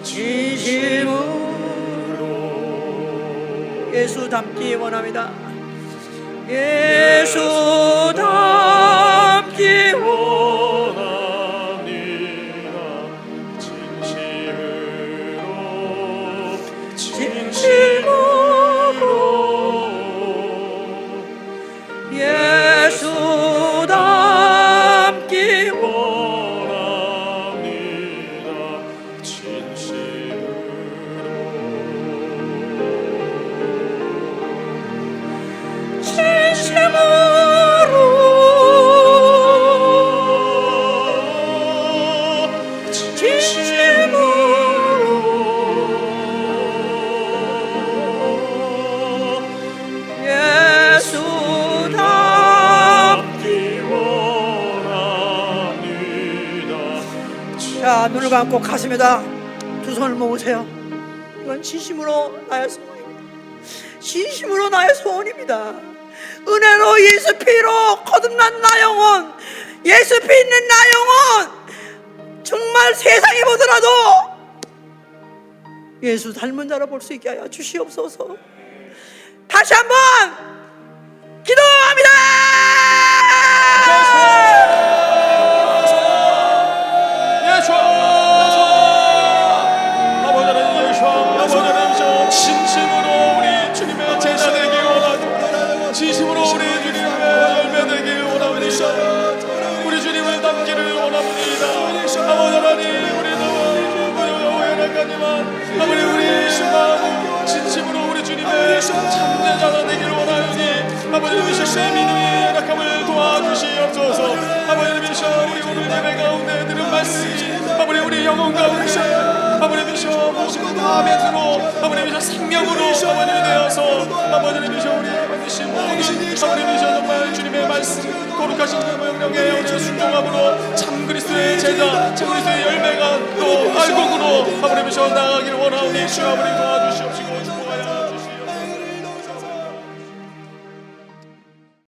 진심으로 예수 닮기 원합니다. 예수 닮기 원합니다. 진심으로 예수 닮기 원합니다. 자, 눈을 감고 가슴에다 두 손을 모으세요. 이건 진심으로 나의 소원입니다. 진심으로 나의 소원입니다. 은혜로 예수 피로 거듭난 나 영혼, 예수 피 있는 나 영혼, 정말 세상이 보더라도 예수 닮은 자로 볼 수 있게 하여 주시옵소서. 다시 한번 기도합니다. 진심으로 우리 주님의 제자 되기 원하고, 진심으로 우리 주님의 열매 되기 원합니다. 우리 주님을 닮기를 원합니다. 아버지 하나님, 우리도 연약하지만 아버지 우리 마음 진심으로 우리 주님의 참된 자가 되기를 원하오니 아버지 주님의 믿음의 연약함을 도와주시옵소서. 아버지 우리 오늘 예배 가운데 들은 말씀이 아버지 우리 영혼 가운데 아버지 아버지님이셔 모든 마음으로 아버지님이셔 생명으로 아버지님 되어서 아버지님이셔 우리 반드시 모든 아버지님이셔 정말 주님의 말씀 거룩하신 그 명령에 우리가 순종함으로 참 그리스도의 제자 참 그리스도의 열매가 또 알곡으로 아버지님이셔 나아가기를 원하오니 주 아버지 도와주시옵시고 축복하여